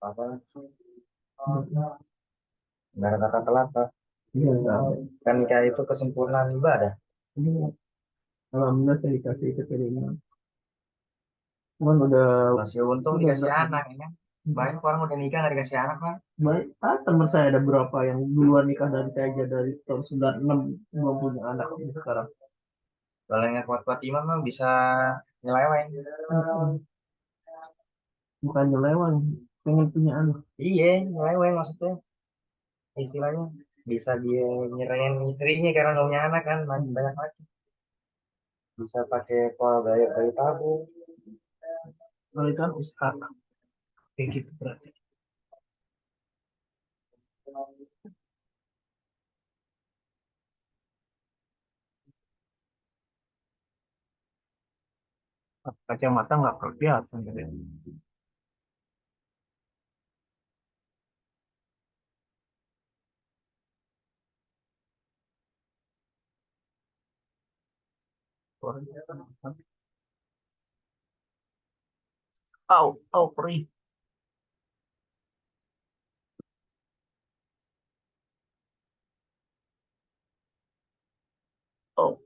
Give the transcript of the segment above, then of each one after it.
apa Hmm. nggak ada kata telat Pak. Iya, nggak ada. Kan nikah itu kesempurnaan ibadah. Iya, alhamdulillah saya dikasih keturunan. Cuman Kasih untung udah dikasih berapa? anak ya. Banyak orang udah nikah nggak dikasih anak Pak. Baik, teman saya ada berapa yang duluan nikah dari saya aja dari tahun 96 belum punya anak sampai sekarang. Kalau yang kuat-kuat iman mah bisa nyeleweng. Mm-mm. Bukan nyeleweng, pengen punya anak. Iya, nyeleweng maksudnya. Istilahnya bisa dia nyerahin istrinya karena nggak punya anak kan makin banyak lagi. Bisa pakai pola bayi tabung. Kalau itu kan usaha kayak gitu berarti. Kacamata nggak kelihatan gitu. Au, au, perih. Au.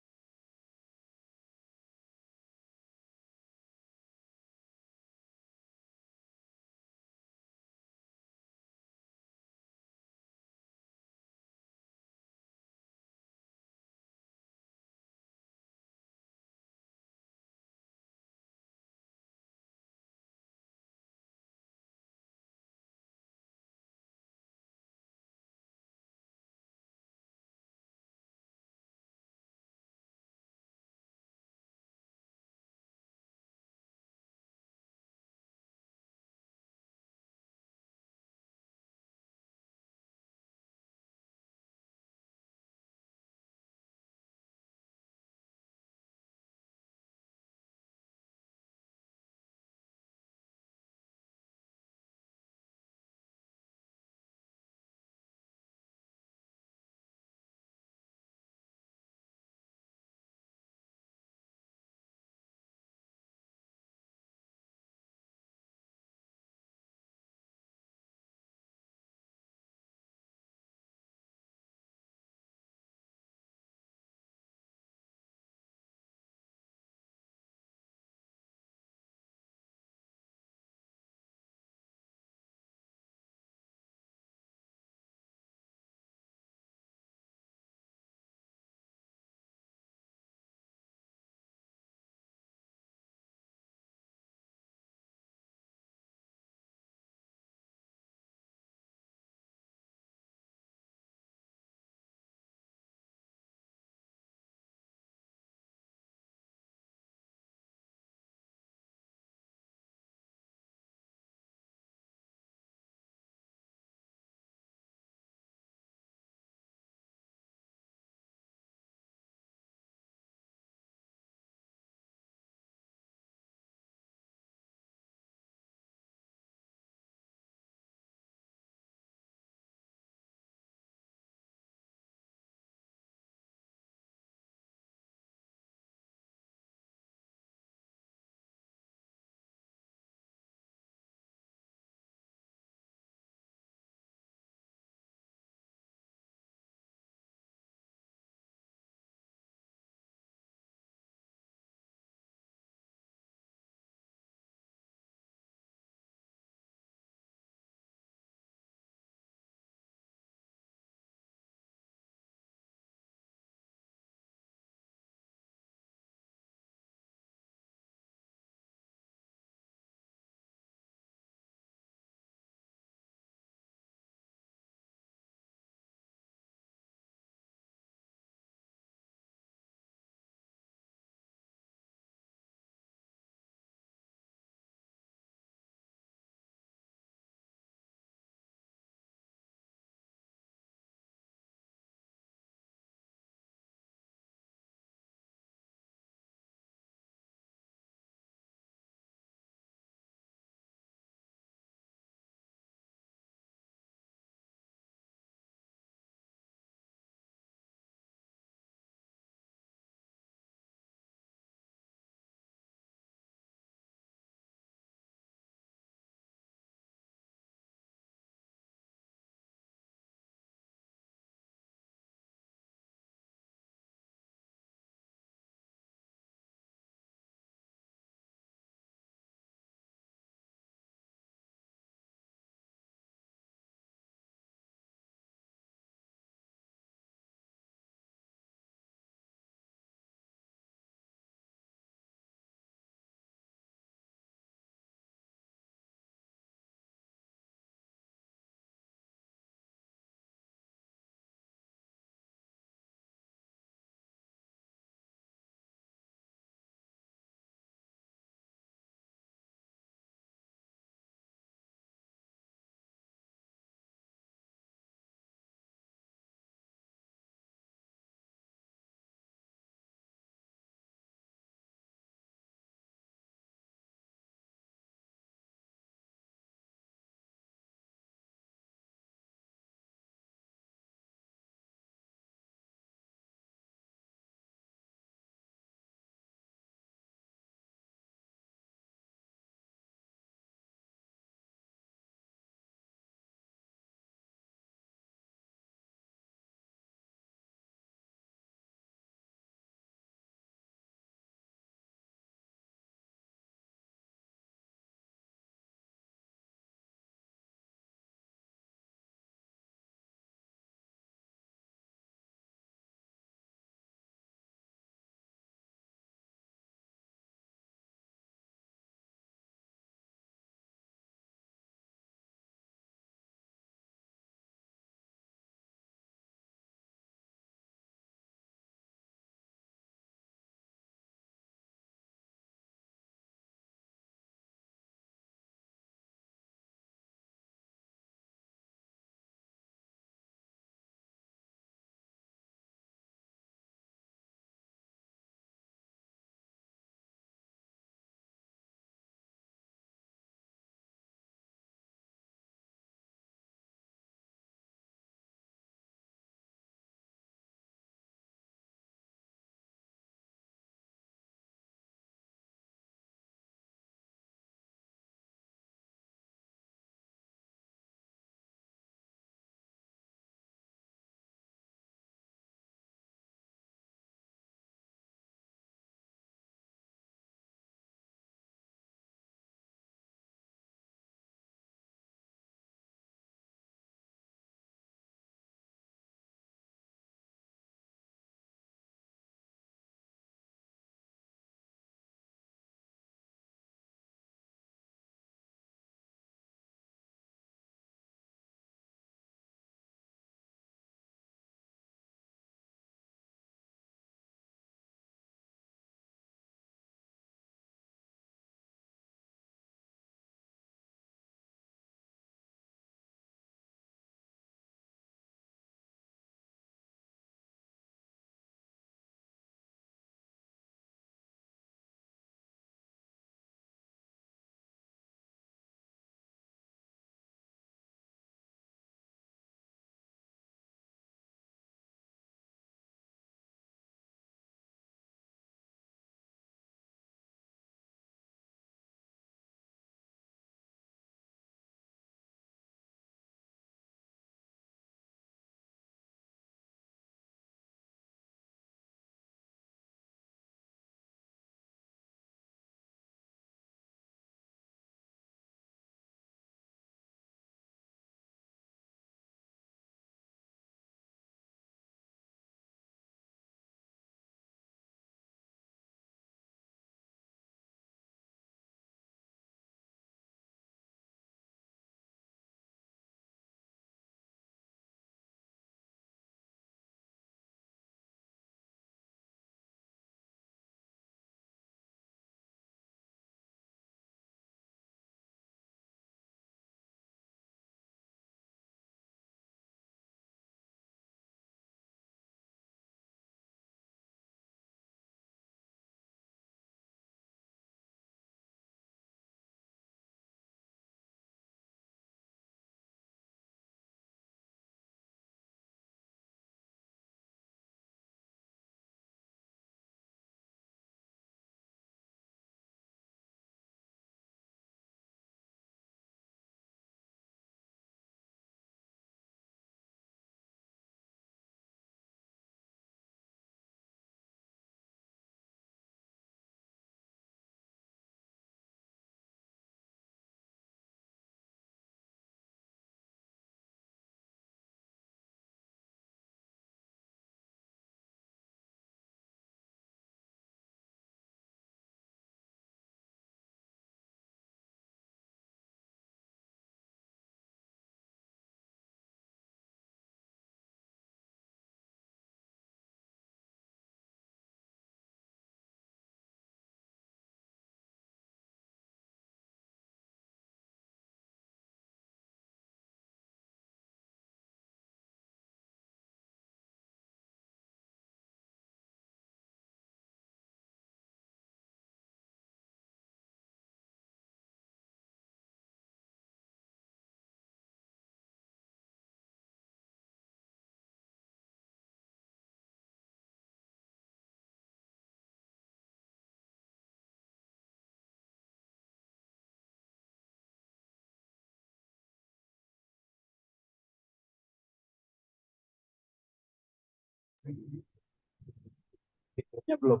Videonya belum.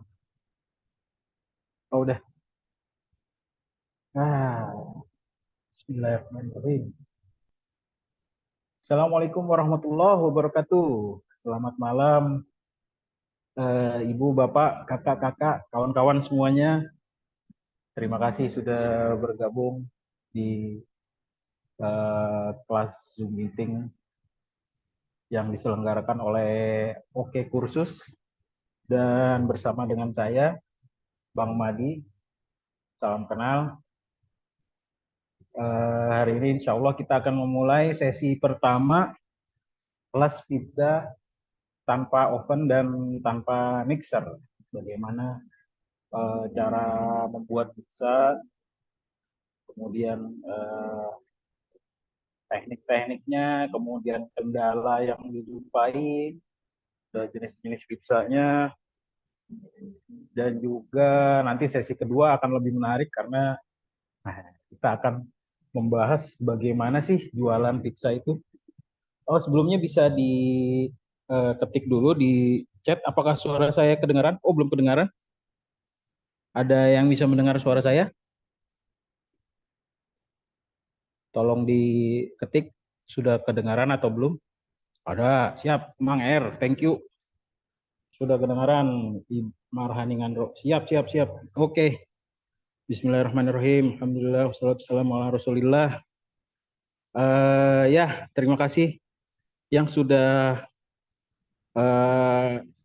Oh, udah. Nah, Bismillahirrahmanirrahim. Assalamualaikum warahmatullahi wabarakatuh. Selamat malam, Ibu, Bapak, kakak-kakak, kawan-kawan semuanya. Terima kasih sudah bergabung di kelas Zoom meeting yang diselenggarakan oleh Oke Kursus dan bersama dengan saya, Bang Madi. Salam kenal. Hari ini insya Allah kita akan memulai sesi pertama kelas pizza tanpa oven dan tanpa mixer. Bagaimana cara membuat pizza, kemudian teknik-tekniknya, kemudian kendala yang dijumpai, jenis-jenis pizzanya, dan juga nanti sesi kedua akan lebih menarik karena kita akan membahas bagaimana sih jualan pizza itu. Oh, sebelumnya bisa diketik dulu di chat apakah suara saya kedengaran? Oh, belum kedengaran. Ada yang bisa mendengar suara saya? Tolong diketik sudah kedengaran atau belum? Ada, siap. Mang R, thank you. Sudah kedengaran. Marhani Ngandro. Siap, siap, siap. Oke. Bismillahirrahmanirrahim. Alhamdulillah. Wassalamualaikum ala Rasulillah. Ya, terima kasih yang sudah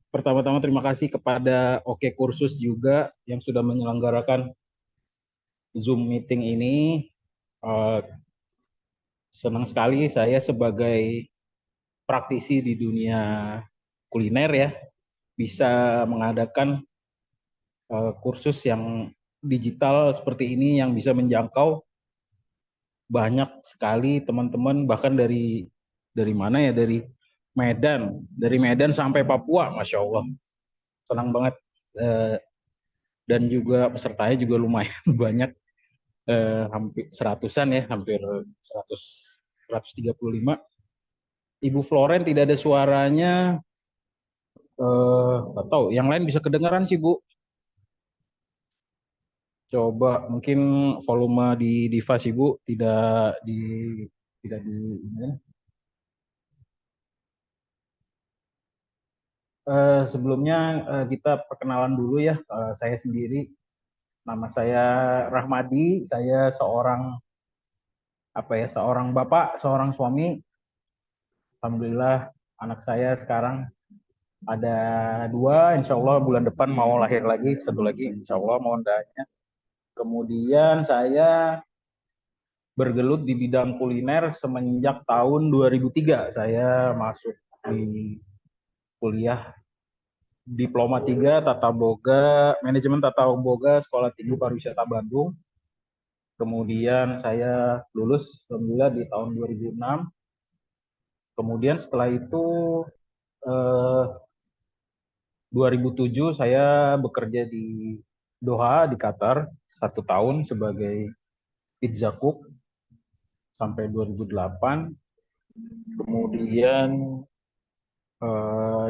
pertama-tama terima kasih kepada Oke Kursus juga yang sudah menyelenggarakan Zoom meeting ini. Senang sekali saya sebagai praktisi di dunia kuliner ya bisa mengadakan kursus yang digital seperti ini yang bisa menjangkau banyak sekali teman-teman bahkan dari mana ya dari Medan sampai Papua, Masya Allah, senang banget. Dan juga pesertanya juga lumayan banyak, hampir seratusan ya, hampir 135. Ibu Floren tidak ada suaranya, nggak tahu yang lain bisa kedengaran sih Bu. Coba mungkin volume di device Ibu tidak di ini. Sebelumnya kita perkenalan dulu ya. Saya sendiri, nama saya Rahmadi. Saya seorang bapak, seorang suami. Alhamdulillah anak saya sekarang ada dua. Insya Allah bulan depan mau lahir lagi satu lagi. Insya Allah mohon doanya. Kemudian saya bergelut di bidang kuliner semenjak tahun 2003. Saya masuk di kuliah Diploma 3 Tata Boga, Manajemen Tata Boga Sekolah Tinggi Pariwisata Bandung. Kemudian saya lulus alhamdulillah di tahun 2006. Kemudian setelah itu 2007 saya bekerja di Doha di Qatar 1 tahun sebagai pizza cook sampai 2008. Kemudian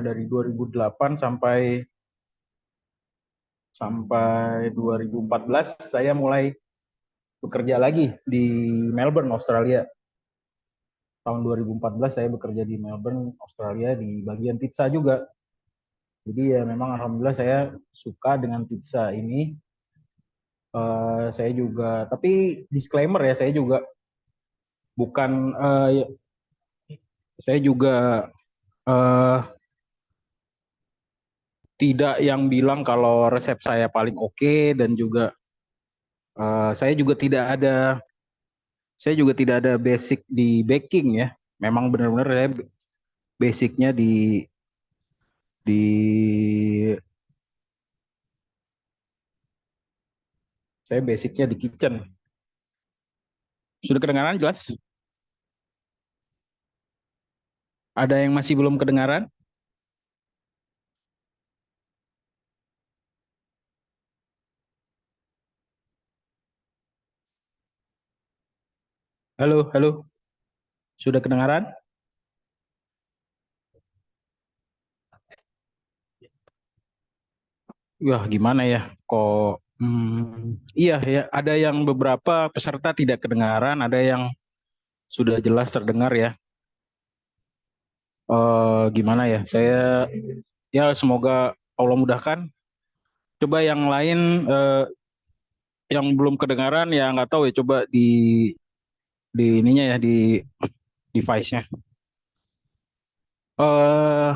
dari 2008 sampai 2014 saya mulai bekerja lagi di Melbourne, Australia. Tahun 2014 saya bekerja di Melbourne, Australia di bagian pizza juga. Jadi ya memang alhamdulillah saya suka dengan pizza ini. Saya juga, tapi disclaimer ya, bukan, saya juga uh, tidak yang bilang kalau resep saya paling oke dan juga saya juga tidak ada basic di baking ya. Memang benar-benar saya basicnya di saya basicnya di kitchen. Sudah kedengaran jelas? Ada yang masih belum kedengaran? Halo, halo. Sudah kedengaran? Ya gimana ya? Kok iya ya, ada yang beberapa peserta tidak kedengaran, ada yang sudah jelas terdengar ya. Gimana ya? Saya ya semoga Allah mudahkan. Coba yang lain yang belum kedengaran ya nggak tahu ya, coba di ininya ya, di device-nya. eh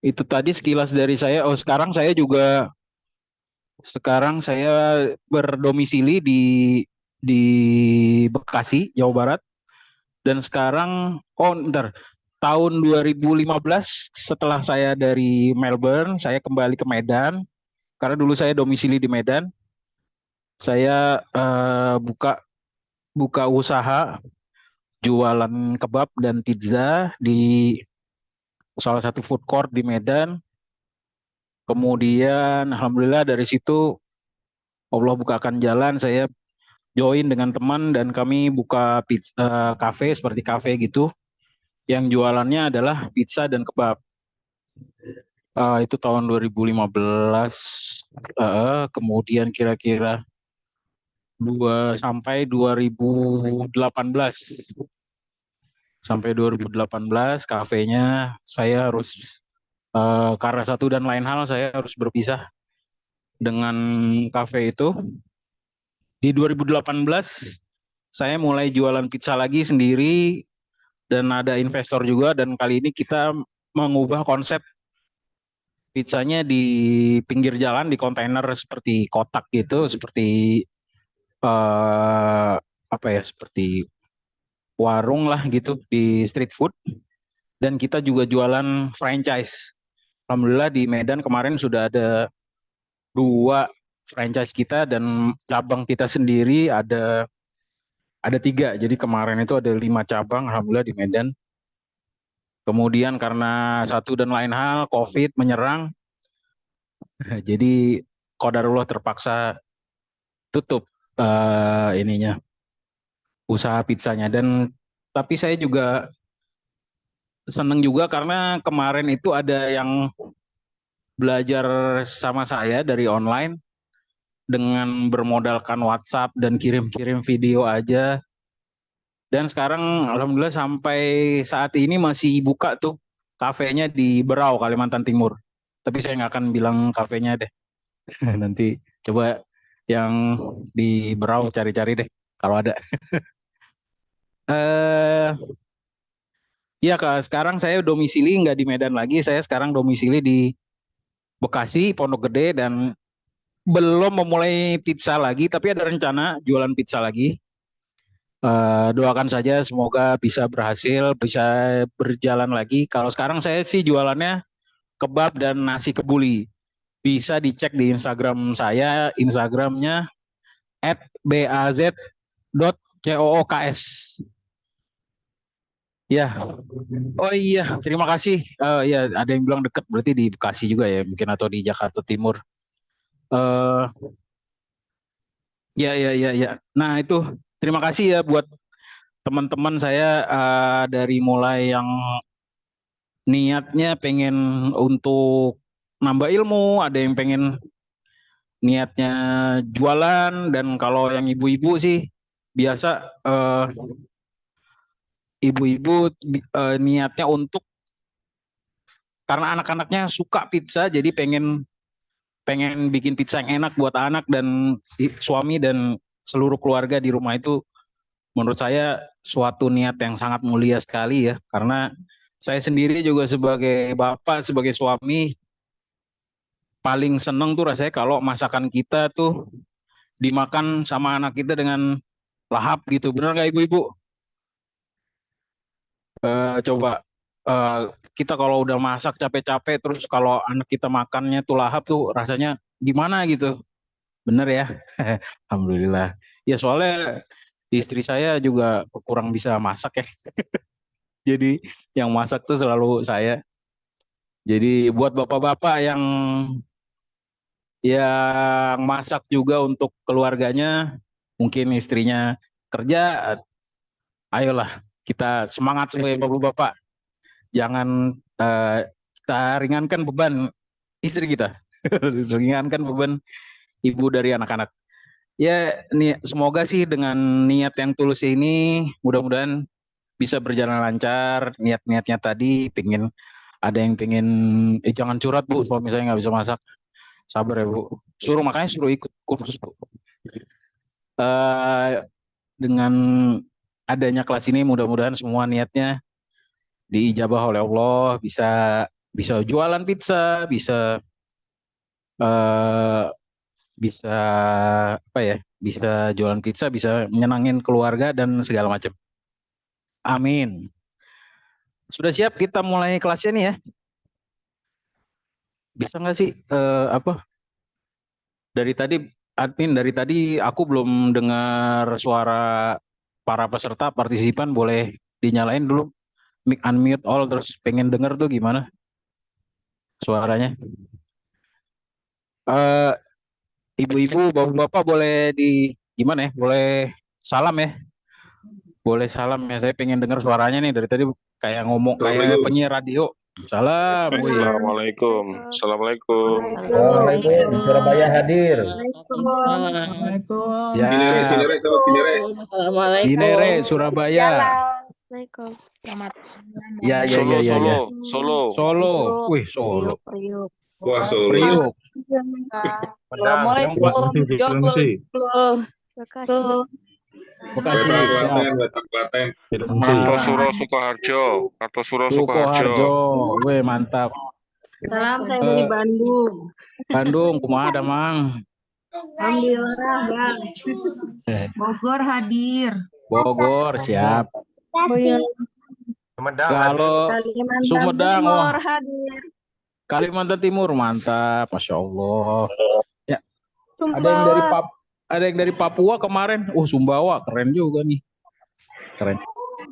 itu tadi sekilas dari saya. Oh, sekarang saya berdomisili di Bekasi, Jawa Barat. Dan sekarang, oh ntar, tahun 2015 setelah saya dari Melbourne, saya kembali ke Medan. Karena dulu saya domisili di Medan. Saya buka buka usaha jualan kebab dan pizza di salah satu food court di Medan. Kemudian, alhamdulillah dari situ Allah bukakan jalan. Saya join dengan teman dan kami buka pizza, cafe seperti cafe gitu. Yang jualannya adalah pizza dan kebab. Itu tahun 2015. Kemudian kira-kira 2018. Sampai 2018 kafenya saya harus karena satu dan lain hal saya harus berpisah dengan kafe itu. Di 2018 saya mulai jualan pizza lagi sendiri dan ada investor juga, dan kali ini kita mengubah konsep pizzanya di pinggir jalan di kontainer seperti kotak gitu, seperti eh apa ya, seperti warung lah gitu di street food. Dan kita juga jualan franchise. Alhamdulillah di Medan kemarin sudah ada 2 franchise kita, dan cabang kita sendiri ada 3. Jadi kemarin itu ada 5 cabang alhamdulillah di Medan. Kemudian karena satu dan lain hal COVID menyerang, jadi qadarullah terpaksa tutup ininya, usaha pizzanya. Dan tapi saya juga seneng juga karena kemarin itu ada yang belajar sama saya dari online dengan bermodalkan WhatsApp dan kirim-kirim video aja. Dan sekarang alhamdulillah sampai saat ini masih buka tuh kafenya di Berau, Kalimantan Timur. Tapi saya nggak akan bilang kafenya deh. Nanti coba yang di Berau cari-cari deh kalau ada. Eh ya Kak, sekarang saya domisili nggak di Medan lagi. Saya sekarang domisili di Bekasi, Pondok Gede, dan belum memulai pizza lagi, tapi ada rencana jualan pizza lagi. Doakan saja semoga bisa berhasil, bisa berjalan lagi. Kalau sekarang saya sih jualannya kebab dan nasi kebuli. Bisa dicek di Instagram saya, Instagramnya @baz.cooks. Ya, oh iya, terima kasih. Ya, ada yang bilang deket, berarti di Bekasi juga ya, mungkin atau di Jakarta Timur. eh ya, ya, ya, ya. Nah itu, terima kasih ya buat teman-teman saya, dari mulai yang niatnya pengen untuk nambah ilmu, ada yang pengen niatnya jualan, dan kalau yang ibu-ibu sih biasa, ibu-ibu niatnya untuk karena anak-anaknya suka pizza, jadi pengen pengen bikin pizza yang enak buat anak dan suami dan seluruh keluarga di rumah. Itu menurut saya suatu niat yang sangat mulia sekali ya, karena saya sendiri juga sebagai bapak, sebagai suami, paling seneng tuh rasanya kalau masakan kita tuh dimakan sama anak kita dengan lahap gitu. Bener nggak ibu-ibu? Coba eh, kita kalau udah masak capek-capek, terus kalau anak kita makannya tuh lahap tuh rasanya gimana gitu. Bener ya? Alhamdulillah. Ya soalnya istri saya juga kurang bisa masak ya. Jadi yang masak tuh selalu saya. Jadi buat bapak-bapak yang masak juga untuk keluarganya, mungkin istrinya kerja, ayolah kita semangat sebagai bapak-bapak. Jangan kita ringankan beban istri kita. Ringankan beban ibu dari anak-anak. Ya, semoga sih dengan niat yang tulus ini mudah-mudahan bisa berjalan lancar. Niat-niatnya tadi pingin ada yang pingin jangan curhat Bu, suami saya nggak bisa masak. Sabar ya Bu. Makanya suruh ikut kursus Bu. Eh, dengan adanya kelas ini mudah-mudahan semua niatnya diijabah oleh Allah, bisa bisa jualan pizza, bisa eh, bisa apa ya? Bisa jualan pizza, bisa menyenangin keluarga dan segala macam. Amin. Sudah siap kita mulai kelasnya nih ya? Bisa nggak sih apa dari tadi admin dari tadi aku belum dengar suara para peserta partisipan, boleh dinyalain dulu mic unmute all, terus pengen denger tuh gimana suaranya. Eh ibu-ibu, bapak-bapak boleh di gimana ya? Boleh salam ya? Boleh salam ya. Saya pengen dengar suaranya nih dari tadi kayak ngomong kayak Assalamualaikum. penyiar radio. Salam, wih. Assalamualaikum. Assalamualaikum. Assalamualaikum, Surabaya hadir. Waalaikumsalam. Ya, Cinere, sobat Cinere. Cinere, Surabaya. Assalamualaikum. Selamat Ya, ya, Solo, ya, ya, Solo, ya. Solo. Solo, wih Solo. Priuk. Wah, Solo. Priuk. Assalamualaikum. Jomblo. Bekasi. Bekasi, Batak siap. Klaten, Batak Klaten. Kartosuro, Sukoharjo. Kartosuro, Sukoharjo, wih mantap. Salam, saya dari Bandung. Bandung, kumaha ada Mang? Alhamdulillah, Bang. Bogor hadir. Bogor, siap. Kalau Kalimantan Sumedang, Timur wah, hadir. Kalimantan Timur, mantap, Masya Allah. Ya, Sumbawa. ada yang dari Papua kemarin. Sumbawa, keren juga nih. Keren.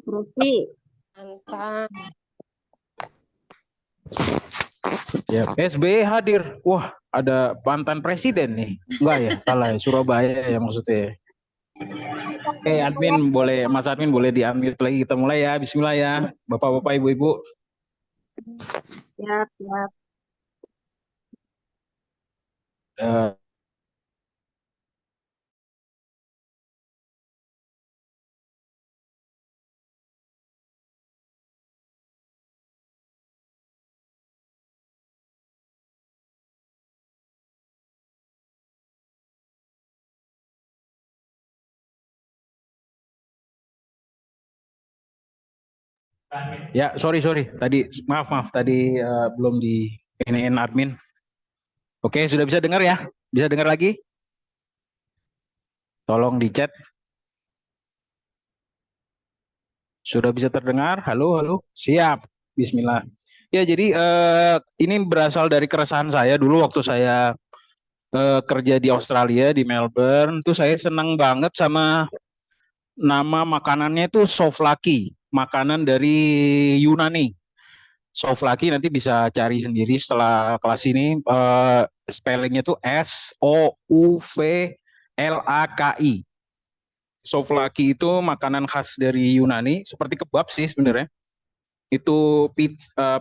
Rupi. Mantap. Ya, SBY hadir. Wah, ada mantan presiden nih. Enggak ya, salah ya. Surabaya ya maksudnya. Oke, Mas admin boleh di-unmute lagi. Kita mulai ya. Bismillah ya. Bapak-bapak, ibu-ibu. Siap, siap. Eh, Ya, sorry. Tadi maaf tadi belum di iniin admin. Oke, sudah bisa dengar ya? Bisa dengar lagi? Tolong di chat. Sudah bisa terdengar? Halo. Siap. Bismillah. Ya, jadi ini berasal dari keresahan saya dulu waktu saya kerja di Australia, di Melbourne. Tuh saya senang banget sama nama makanannya itu souvlaki, makanan dari Yunani. Souvlaki nanti bisa cari sendiri setelah kelas ini. Spellingnya tuh Souvlaki. Souvlaki itu makanan khas dari Yunani, seperti kebab sih sebenarnya. Itu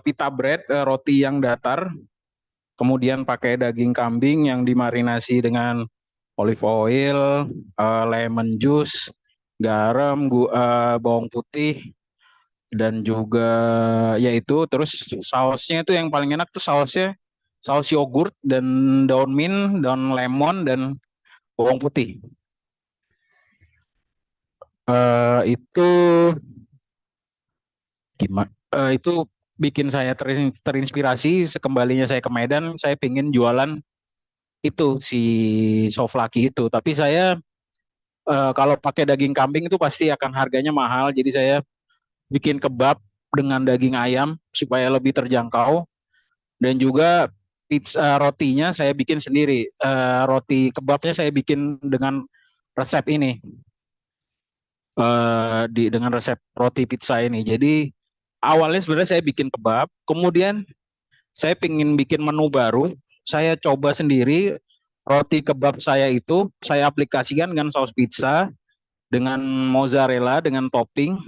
pita bread, roti yang datar, kemudian pakai daging kambing yang dimarinasi dengan olive oil, lemon juice, garam, bawang putih, dan juga yaitu terus sausnya itu yang paling enak tuh saus yogurt dan daun mint, daun lemon dan bawang putih. Itu gimana? Itu bikin saya terinspirasi. Sekembalinya saya ke Medan, saya pingin jualan itu si souvlaki itu. Tapi saya kalau pakai daging kambing itu pasti akan harganya mahal. Jadi saya bikin kebab dengan daging ayam supaya lebih terjangkau, dan juga rotinya saya bikin sendiri. Roti kebabnya saya bikin dengan resep ini, dengan resep roti pizza ini. Jadi awalnya sebenarnya saya bikin kebab, kemudian saya pingin bikin menu baru. Saya coba sendiri roti kebab saya itu saya aplikasikan dengan saus pizza, dengan mozzarella, dengan topping,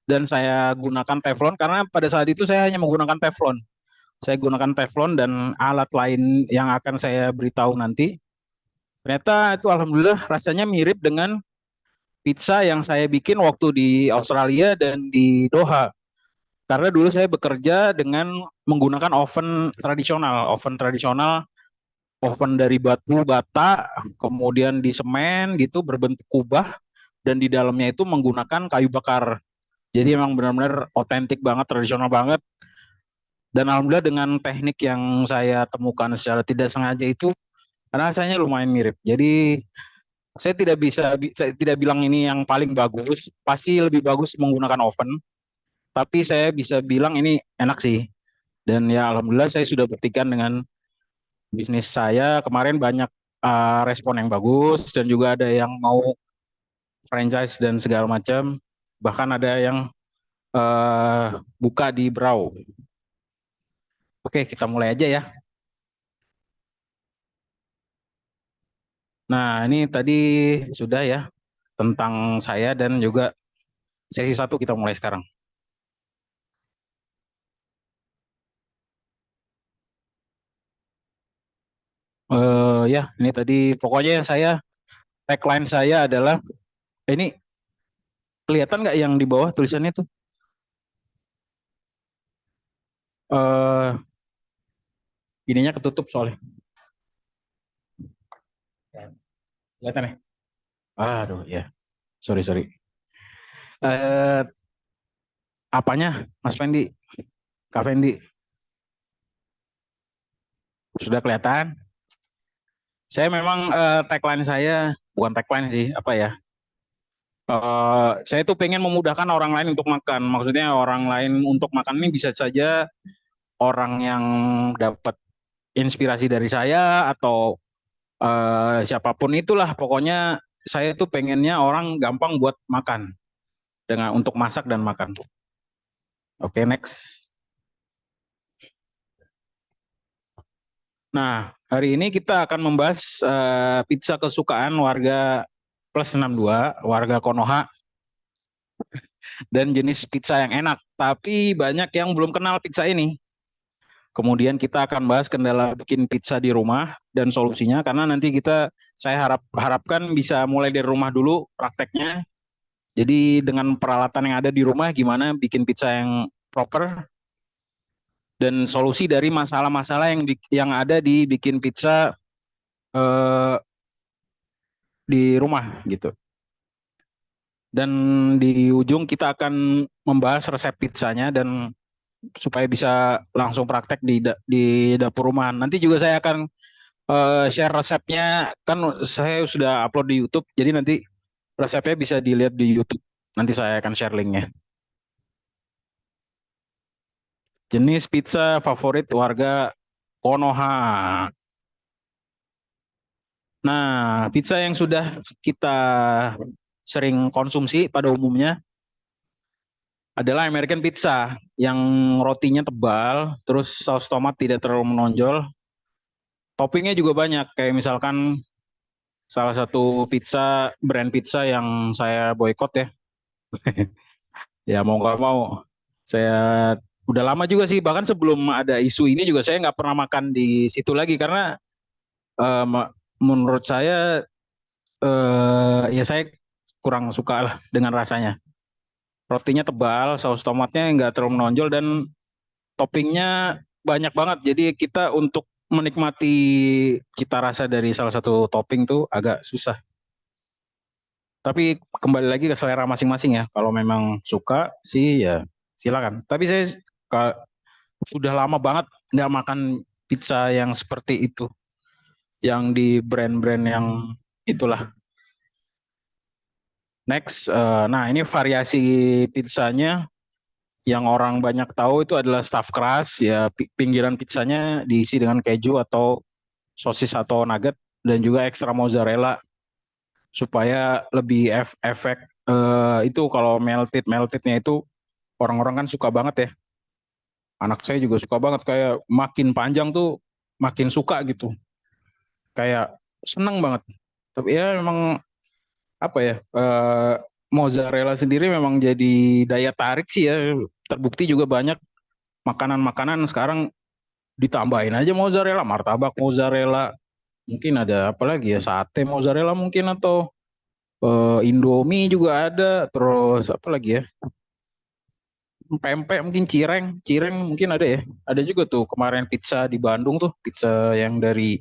dan saya gunakan teflon karena pada saat itu saya hanya menggunakan teflon. saya gunakan teflon dan alat lain yang akan saya beritahu nanti. Ternyata itu alhamdulillah rasanya mirip dengan pizza yang saya bikin waktu di Australia dan di Doha. Karena dulu saya bekerja dengan menggunakan oven tradisional, oven dari batu bata, kemudian di semen gitu berbentuk kubah, dan di dalamnya itu menggunakan kayu bakar. Jadi emang benar-benar otentik banget, tradisional banget. Dan alhamdulillah dengan teknik yang saya temukan secara tidak sengaja itu rasanya lumayan mirip. Jadi saya tidak bilang ini yang paling bagus, pasti lebih bagus menggunakan oven. Tapi saya bisa bilang ini enak sih. Dan ya alhamdulillah saya sudah buktikan dengan bisnis saya kemarin banyak respon yang bagus dan juga ada yang mau franchise dan segala macam. Bahkan ada yang buka di Brau. Oke, kita mulai aja ya. Nah, ini tadi sudah ya tentang saya dan juga sesi 1 kita mulai sekarang. Ya, ini tadi pokoknya tagline saya adalah ini kelihatan nggak yang di bawah tulisannya tuh? Ininya ketutup soalnya. Kelihatan ya? Aduh ya, sorry. Apanya, Mas Fendi, Kak Fendi? Sudah kelihatan? Saya memang tagline saya bukan tagline sih, apa ya? Saya tuh pengen memudahkan orang lain untuk makan. Maksudnya orang lain untuk makan ini bisa saja orang yang dapat inspirasi dari saya atau siapapun itulah. Pokoknya saya tuh pengennya orang gampang buat makan dengan untuk masak dan makan. Oke, next. Nah, hari ini kita akan membahas pizza kesukaan warga plus 62, warga Konoha, dan jenis pizza yang enak. Tapi banyak yang belum kenal pizza ini. Kemudian kita akan bahas kendala bikin pizza di rumah dan solusinya, karena nanti saya harapkan bisa mulai dari rumah dulu prakteknya. Jadi dengan peralatan yang ada di rumah gimana bikin pizza yang proper dan solusi dari masalah-masalah yang ada di bikin pizza di rumah gitu. Dan di ujung kita akan membahas resep pizzanya dan supaya bisa langsung praktek di dapur rumahan. Nanti juga saya akan share resepnya, kan saya sudah upload di YouTube, jadi nanti resepnya bisa dilihat di YouTube. Nanti saya akan share linknya. Jenis pizza favorit warga Konoha. Nah, pizza yang sudah kita sering konsumsi pada umumnya adalah American pizza yang rotinya tebal, terus saus tomat tidak terlalu menonjol. Toppingnya juga banyak, kayak misalkan salah satu brand pizza yang saya boykot ya. Ya mau nggak mau, saya udah lama juga sih, bahkan sebelum ada isu ini juga saya nggak pernah makan di situ lagi karena eh, menurut saya ya saya kurang suka lah dengan rasanya. Rotinya tebal, saus tomatnya nggak terlalu menonjol dan toppingnya banyak banget. Jadi kita untuk menikmati cita rasa dari salah satu topping tuh agak susah. Tapi kembali lagi ke selera masing-masing ya. Kalau memang suka sih ya silakan. Tapi saya sudah lama banget nggak makan pizza yang seperti itu, yang di brand-brand yang itulah. Next, nah ini variasi pizzanya yang orang banyak tahu itu adalah stuffed crust ya, pinggiran pizzanya diisi dengan keju atau sosis atau nugget dan juga ekstra mozzarella supaya lebih efek itu kalau meltednya itu orang-orang kan suka banget ya. Anak saya juga suka banget, kayak makin panjang tuh makin suka gitu. Kayak seneng banget. Tapi ya memang apa ya, mozzarella sendiri memang jadi daya tarik sih ya. Terbukti juga banyak makanan-makanan sekarang ditambahin aja mozzarella, martabak mozzarella, mungkin ada apa lagi ya, sate mozzarella mungkin, atau Indomie juga ada, terus apa lagi ya, pempek mungkin, cireng, cireng mungkin ada ya. Ada juga tuh kemarin pizza di Bandung tuh, pizza yang dari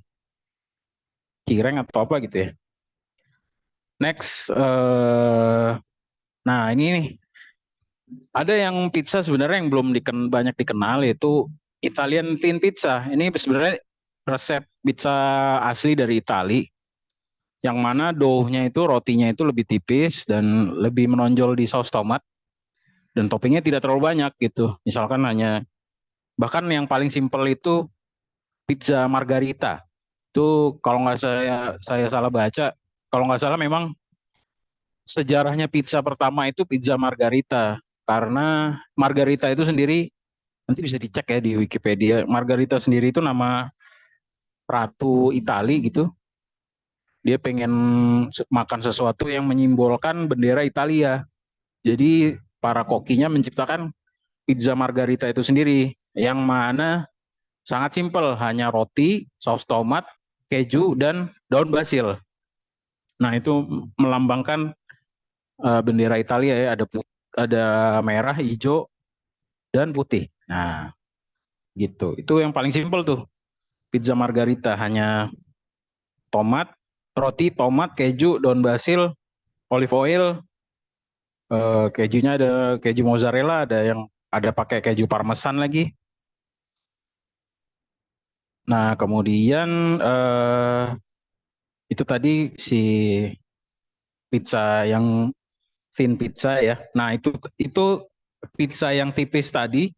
cireng atau apa gitu ya. Next, nah ini nih, ada yang pizza sebenarnya yang belum banyak dikenal, yaitu Italian thin pizza. Ini sebenarnya resep pizza asli dari Itali, yang mana dough-nya itu, rotinya itu lebih tipis dan lebih menonjol di saus tomat, dan toppingnya tidak terlalu banyak gitu. Misalkan hanya, bahkan yang paling simpel itu pizza margarita. Itu kalau nggak saya salah baca, kalau nggak salah memang sejarahnya pizza pertama itu pizza margarita, karena margarita itu sendiri, nanti bisa dicek ya di Wikipedia, margarita sendiri itu nama ratu Itali gitu. Dia pengen makan sesuatu yang menyimbolkan bendera Italia, jadi para kokinya menciptakan pizza margarita itu sendiri, yang mana sangat simpel, hanya roti, saus tomat, keju, dan daun basil. Nah itu melambangkan bendera Italia ya, ada merah, hijau, dan putih. Nah gitu, itu yang paling simpel tuh, pizza margarita, hanya tomat, roti, tomat, keju, daun basil, olive oil, kejunya ada keju mozzarella, ada yang ada pakai keju parmesan lagi. Nah kemudian itu tadi si pizza yang thin pizza ya. Nah itu pizza yang tipis tadi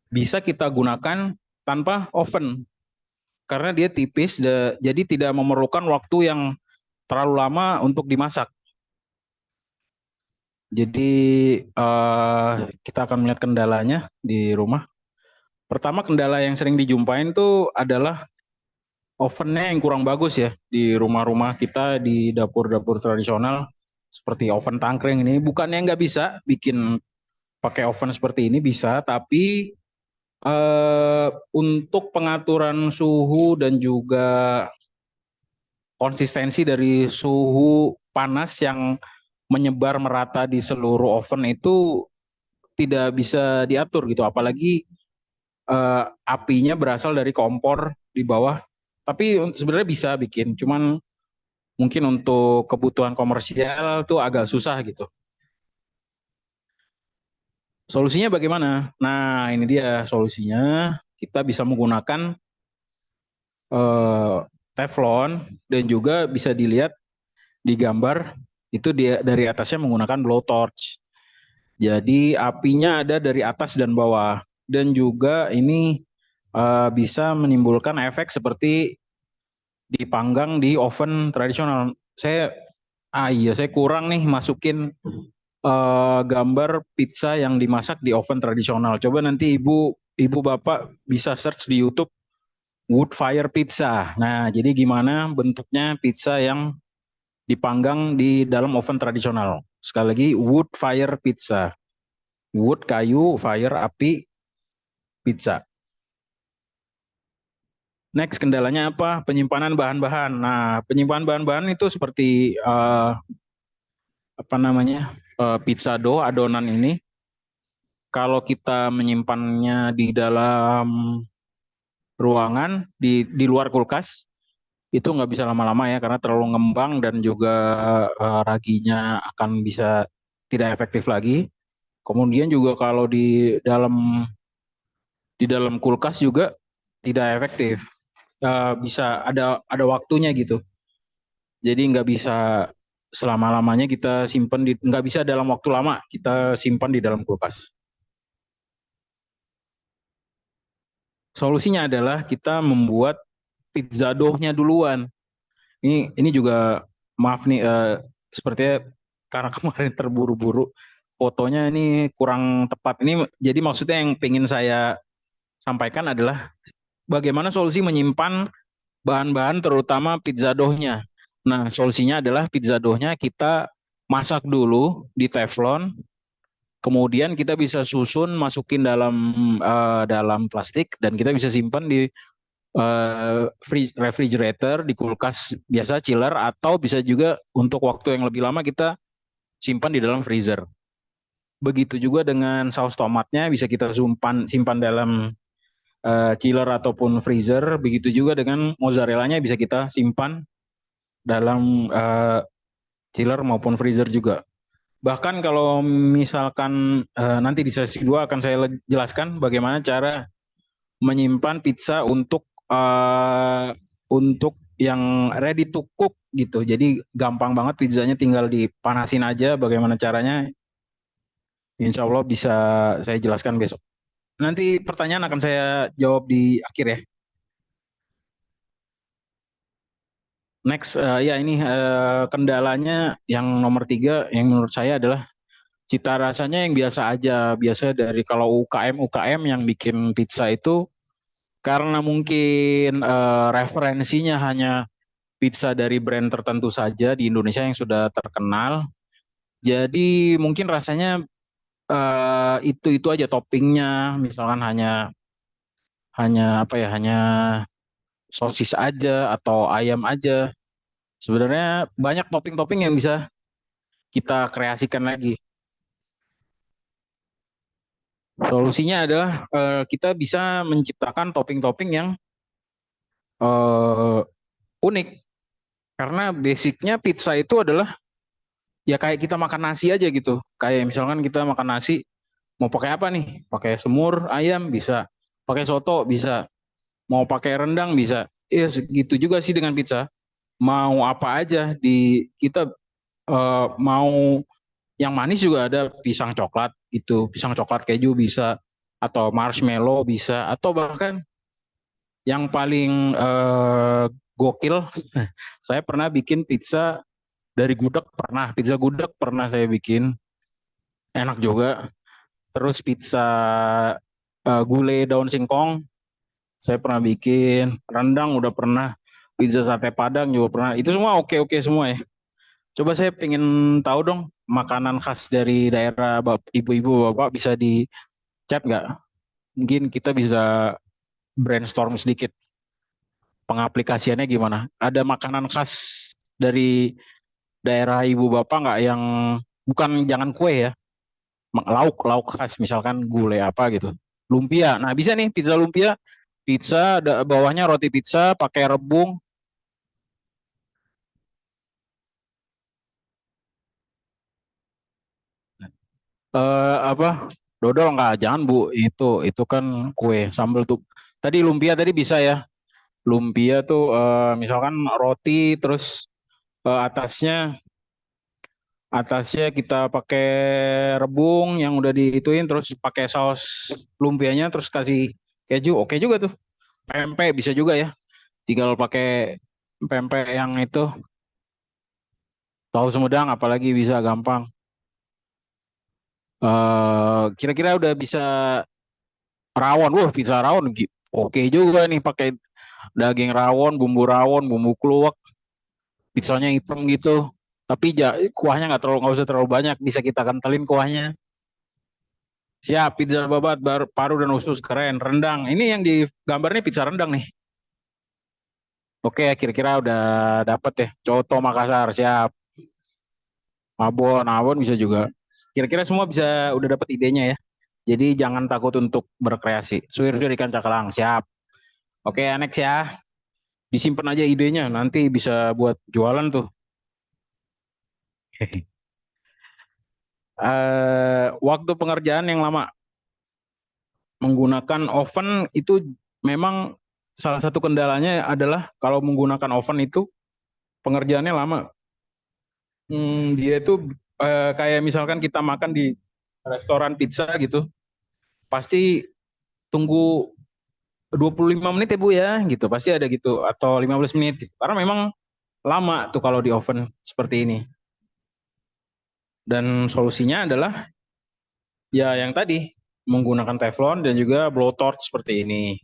bisa kita gunakan tanpa oven, karena dia tipis, jadi tidak memerlukan waktu yang terlalu lama untuk dimasak. Jadi kita akan melihat kendalanya di rumah. Pertama, kendala yang sering dijumpain tuh adalah ovennya yang kurang bagus ya di rumah-rumah kita, di dapur-dapur tradisional seperti oven tangkring ini. Bukannya nggak bisa bikin pakai oven seperti ini, bisa, tapi untuk pengaturan suhu dan juga konsistensi dari suhu panas yang menyebar merata di seluruh oven itu tidak bisa diatur gitu, apalagi apinya berasal dari kompor di bawah. Tapi sebenarnya bisa bikin, cuman mungkin untuk kebutuhan komersial tuh agak susah gitu. Solusinya bagaimana? Nah ini dia solusinya, kita bisa menggunakan teflon, dan juga bisa dilihat di gambar itu dia dari atasnya menggunakan blowtorch. Jadi apinya ada dari atas dan bawah, dan juga ini bisa menimbulkan efek seperti dipanggang di oven tradisional. Saya kurang nih masukin gambar pizza yang dimasak di oven tradisional. Coba nanti ibu bapak bisa search di YouTube wood fire pizza. Nah, jadi gimana bentuknya pizza yang dipanggang di dalam oven tradisional. Sekali lagi, wood fire pizza. Wood kayu, fire api, pizza. Next, kendalanya apa? Penyimpanan bahan-bahan. Nah, penyimpanan bahan-bahan itu seperti pizza dough, adonan ini. Kalau kita menyimpannya di dalam ruangan, di luar kulkas, itu nggak bisa lama-lama ya, karena terlalu ngembang dan juga raginya akan bisa tidak efektif lagi. Kemudian juga kalau di dalam kulkas juga tidak efektif. Bisa ada waktunya gitu. Jadi nggak bisa selama-lamanya kita simpan nggak bisa dalam waktu lama kita simpan di dalam kulkas. Solusinya adalah kita membuat pizza dough-nya duluan. Ini juga maaf nih, sepertinya karena kemarin terburu-buru, fotonya ini kurang tepat. Ini jadi maksudnya yang ingin saya sampaikan adalah bagaimana solusi menyimpan bahan-bahan terutama pizza dough-nya. Nah, solusinya adalah pizza dough-nya kita masak dulu di teflon Kemudian kita bisa susun, masukin dalam plastik dan kita bisa simpan di refrigerator, di kulkas biasa chiller, atau bisa juga untuk waktu yang lebih lama kita simpan di dalam freezer. Begitu juga dengan saus tomatnya bisa kita simpan dalam chiller ataupun freezer. Begitu juga dengan mozzarellanya bisa kita simpan dalam chiller maupun freezer juga. Bahkan kalau misalkan nanti di sesi 2 akan saya jelaskan bagaimana cara menyimpan pizza untuk yang ready to cook gitu. Jadi gampang banget, pizzanya tinggal dipanasin aja. Bagaimana caranya? Insya Allah bisa saya jelaskan besok. Nanti pertanyaan akan saya jawab di akhir ya. Next, ya ini kendalanya yang nomor 3 yang menurut saya adalah cita rasanya yang biasa aja. Biasa dari kalau UKM yang bikin pizza itu karena mungkin referensinya hanya pizza dari brand tertentu saja di Indonesia yang sudah terkenal. Jadi mungkin rasanya itu aja toppingnya, misalkan hanya apa ya, hanya sosis aja atau ayam aja. Sebenarnya banyak topping-topping yang bisa kita kreasikan lagi. Solusinya adalah kita bisa menciptakan topping-topping yang unik. Karena basicnya pizza itu adalah ya kayak kita makan nasi aja gitu. Kayak misalkan kita makan nasi, mau pakai apa nih? Pakai semur ayam bisa, pakai soto bisa, mau pakai rendang bisa. Ya segitu juga sih dengan pizza. Mau apa aja kita mau yang manis juga ada, pisang coklat itu, pisang coklat keju bisa, atau marshmallow bisa, atau bahkan yang paling gokil, saya pernah bikin pizza dari gudeg, pizza gudeg pernah saya bikin, enak juga. Terus pizza gulai daun singkong saya pernah bikin, rendang udah pernah, pizza sate padang juga pernah. Itu semua oke semua ya. Coba saya pengen tahu dong, makanan khas dari daerah ibu-ibu bapak bisa di chat nggak? Mungkin kita bisa brainstorm sedikit. Pengaplikasiannya gimana? Ada makanan khas dari daerah ibu bapak nggak yang bukan, jangan kue ya, lauk khas, misalkan gulai apa gitu, lumpia. Nah bisa nih pizza lumpia, pizza bawahnya roti pizza pakai rebung. Apa, dodol nggak, jangan Bu, itu kan kue sambal tuh. Tadi lumpia tadi bisa ya, lumpia tuh misalkan roti, terus atasnya kita pakai rebung yang udah diituin, terus pakai saus lumpianya, terus kasih keju, oke juga tuh. Pempek bisa juga ya, tinggal pakai pempek yang itu, tahu Sumedang apalagi bisa gampang. Kira-kira udah bisa rawon. Wah, pizza rawon oke juga nih, pakai daging rawon, bumbu kluwak, pizzanya hitam gitu. Tapi kuahnya nggak usah terlalu banyak, bisa kita kentalin kuahnya. Siap, pizza babat, paru dan usus keren, rendang. Ini yang di gambar nih pizza rendang nih. Oke, kira-kira udah dapet ya. Coto Makassar, siap. Abon bisa juga. Kira-kira semua bisa udah dapet idenya ya. Jadi jangan takut untuk berkreasi. Suwir-suwir ikan cakalang, siap. Oke, next ya. Disimpan aja idenya, nanti bisa buat jualan tuh. Waktu pengerjaan yang lama. Menggunakan oven itu memang salah satu kendalanya adalah kalau menggunakan oven itu pengerjaannya lama. Dia itu kayak misalkan kita makan di restoran pizza gitu, pasti tunggu 25 menit ya Bu ya, gitu. Pasti ada gitu, atau 15 menit gitu. Karena memang lama tuh kalau di oven seperti ini. Dan solusinya adalah ya yang tadi, menggunakan teflon dan juga blowtorch seperti ini.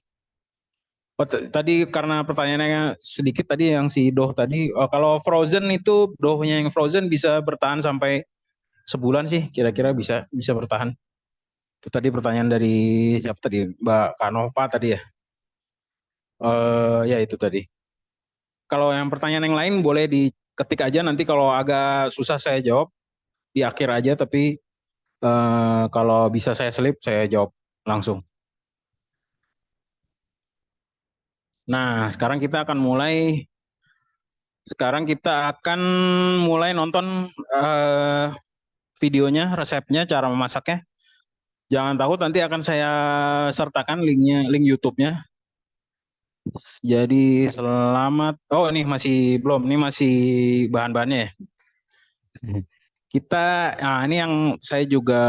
Tadi karena pertanyaannya sedikit tadi yang si dough tadi, kalau frozen itu doughnya yang frozen bisa bertahan sampai sebulan sih kira-kira bisa bertahan. Itu tadi pertanyaan dari siapa tadi? Mbak Kanova tadi ya. Ya itu tadi. Kalau yang pertanyaan yang lain boleh diketik aja, nanti kalau agak susah saya jawab di akhir aja, tapi kalau bisa saya selip saya jawab langsung. Nah, sekarang kita akan mulai nonton videonya, resepnya, cara memasaknya. Jangan takut, nanti akan saya sertakan linknya, link YouTube-nya. Jadi selamat. Oh, ini masih belum. Ini masih bahan-bahannya ya. Ini yang saya juga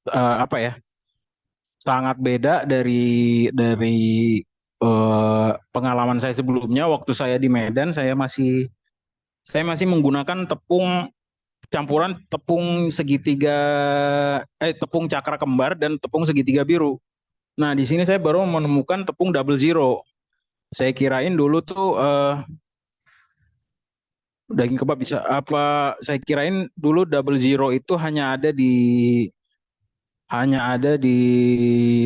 apa ya? Sangat beda dari pengalaman saya sebelumnya. Waktu saya di Medan, saya masih menggunakan tepung campuran tepung segitiga, tepung cakra kembar dan tepung segitiga biru. Nah, di sini saya baru menemukan tepung double zero. Saya kirain dulu tuh daging kebab bisa apa? Saya kirain dulu double zero itu hanya ada di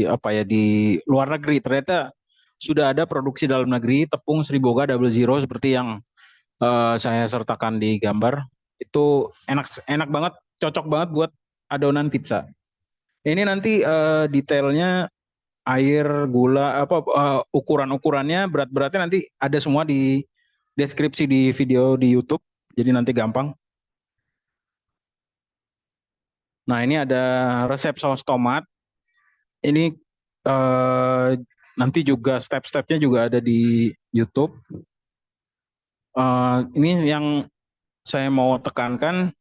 apa ya, di luar negeri. Ternyata sudah ada produksi dalam negeri tepung Sriboga double zero seperti yang saya sertakan di gambar. Itu enak banget, cocok banget buat adonan pizza. Ini nanti detailnya, air, gula, ukuran-ukurannya, berat-beratnya nanti ada semua di deskripsi di video di YouTube. Jadi nanti gampang. Nah, ini ada resep saus tomat. Ini nanti juga step-stepnya juga ada di YouTube. Ini yang saya mau tekankan,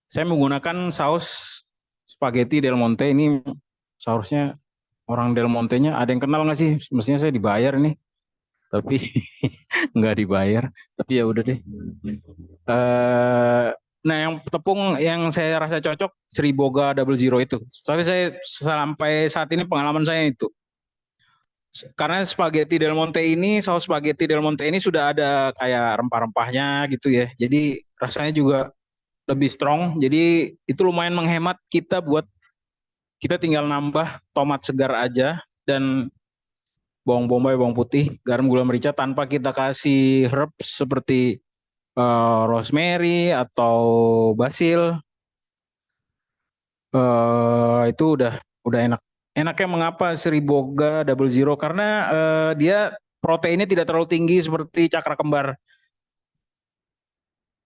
saya menggunakan saus spaghetti Del Monte. Ini sausnya orang Del Monte-nya ada yang kenal nggak sih? Mestinya saya dibayar nih, tapi nggak dibayar. Tapi ya udah deh. Nah, yang tepung yang saya rasa cocok Sriboga double zero itu. Tapi saya sampai saat ini pengalaman saya itu. Karena saus spaghetti Del Monte ini sudah ada kayak rempah-rempahnya gitu ya. Jadi rasanya juga lebih strong. Jadi itu lumayan menghemat kita tinggal nambah tomat segar aja dan bawang bombay, bawang putih, garam, gula merica tanpa kita kasih herbs seperti rosemary atau basil. Itu udah enak. Enaknya mengapa Sriboga double zero? Karena dia proteinnya tidak terlalu tinggi seperti cakra kembar.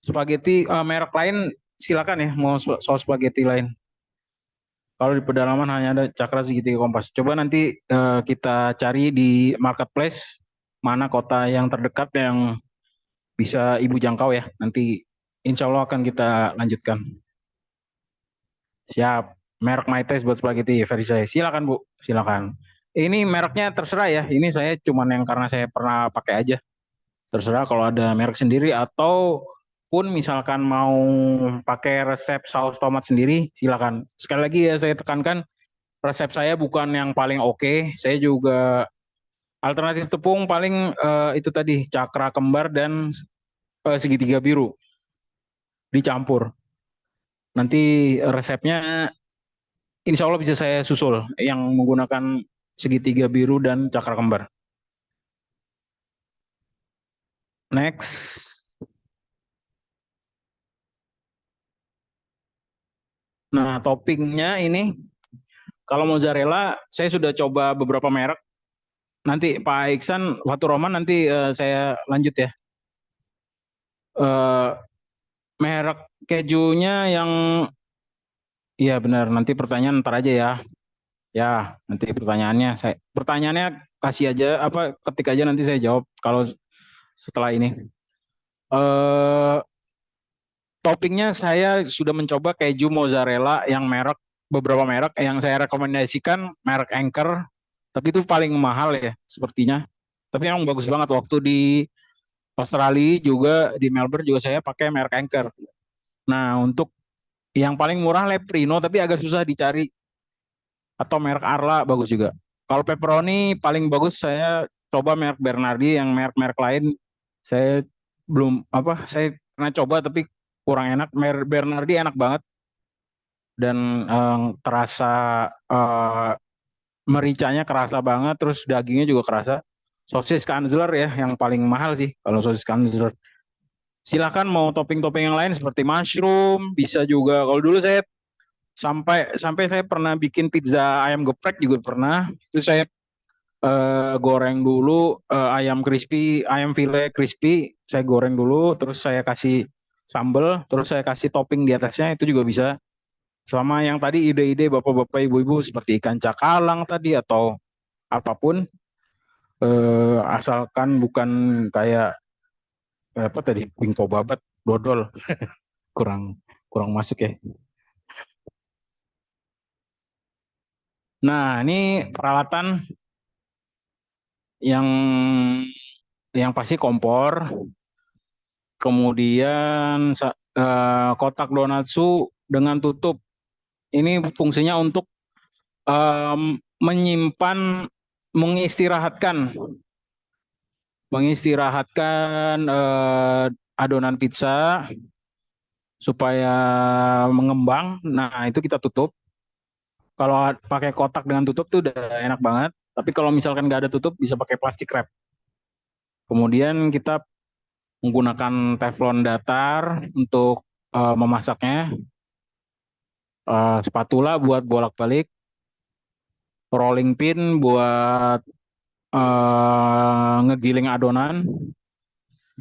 Spaghetti merek lain silakan ya, mau saus spaghetti lain. Kalau di pedalaman hanya ada cakra segitiga kompas. Coba nanti kita cari di marketplace mana kota yang terdekat yang bisa ibu jangkau ya. Nanti insya Allah akan kita lanjutkan. Siap. Merek My Taste buat spaghetti versi saya. Silakan Bu, silakan. Ini mereknya terserah ya. Ini saya cuman yang karena saya pernah pakai aja. Terserah kalau ada merek sendiri atau pun misalkan mau pakai resep saus tomat sendiri, silakan. Sekali lagi ya saya tekankan, resep saya bukan yang paling oke. Saya juga alternatif tepung paling itu tadi cakra kembar dan segitiga biru dicampur. Nanti resepnya insya Allah bisa saya susul yang menggunakan segitiga biru dan cakra kembar. Next. Nah, toppingnya ini kalau mozzarella saya sudah coba beberapa merek. Nanti Pak Iksan, Fatur Rahman nanti saya lanjut ya. Merek kejunya yang iya benar, nanti pertanyaan ntar aja ya. Ya, nanti pertanyaannya kasih aja ketik aja nanti saya jawab kalau setelah ini. Toppingnya saya sudah mencoba keju mozzarella yang beberapa merek yang saya rekomendasikan merek Anchor, tapi itu paling mahal ya sepertinya. Tapi yang bagus banget waktu di Australia juga di Melbourne juga saya pakai merek Anchor. Nah, untuk yang paling murah Leprino tapi agak susah dicari, atau merek Arla bagus juga. Kalau pepperoni paling bagus saya coba merek Bernardi, yang merek-merek lain saya belum saya pernah coba tapi kurang enak. Bernardi enak banget dan terasa mericanya kerasa banget, terus dagingnya juga kerasa. Sosis Kanzler ya yang paling mahal sih kalau sosis Kanzler. Silakan mau topping-topping yang lain seperti mushroom, bisa juga. Kalau dulu saya sampai sampai saya pernah bikin pizza ayam geprek juga pernah. Itu saya goreng dulu ayam crispy, ayam file crispy, saya goreng dulu, terus saya kasih sambal, terus saya kasih topping di atasnya, itu juga bisa. Sama yang tadi ide-ide bapak-bapak ibu-ibu seperti ikan cakalang tadi atau apapun, asalkan bukan kayak apa tadi bingko babat, dodol, kurang kurang masuk ya. Nah ini peralatan yang pasti kompor, kemudian kotak donatsu dengan tutup. Ini fungsinya untuk menyimpan, mengistirahatkan, adonan pizza supaya mengembang. Nah itu kita tutup. Kalau pakai kotak dengan tutup tuh udah enak banget. Tapi kalau misalkan nggak ada tutup bisa pakai plastik wrap. Kemudian kita menggunakan teflon datar untuk memasaknya, spatula buat bolak-balik, rolling pin buat ngegiling adonan,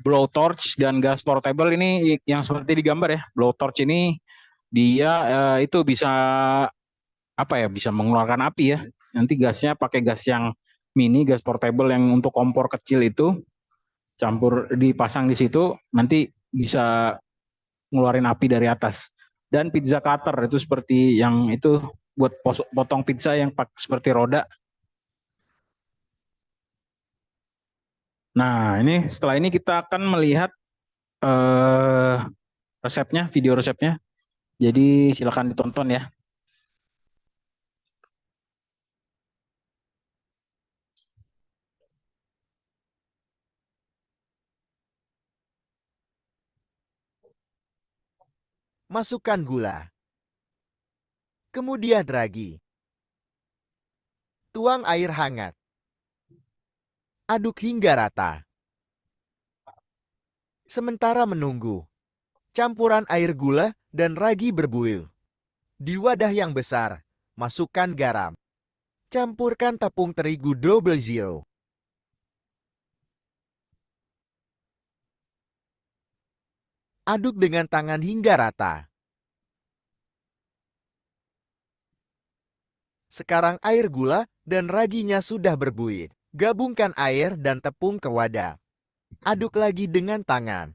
blowtorch dan gas portable ini yang seperti di gambar ya. Blowtorch ini dia itu bisa apa ya? Bisa mengeluarkan api ya. Nanti gasnya pakai gas yang mini, gas portable yang untuk kompor kecil itu, campur dipasang di situ, nanti bisa ngeluarin api dari atas. Dan pizza cutter itu seperti yang itu buat potong pizza yang seperti roda. Nah, ini setelah ini kita akan melihat resepnya, video resepnya. Jadi silakan ditonton ya. Masukkan gula. Kemudian ragi. Tuang air hangat. Aduk hingga rata. Sementara menunggu, campuran air gula dan ragi berbuih. Di wadah yang besar, masukkan garam. Campurkan tepung terigu double zero. Aduk dengan tangan hingga rata. Sekarang air gula dan raginya sudah berbuih. Gabungkan air dan tepung ke wadah. Aduk lagi dengan tangan.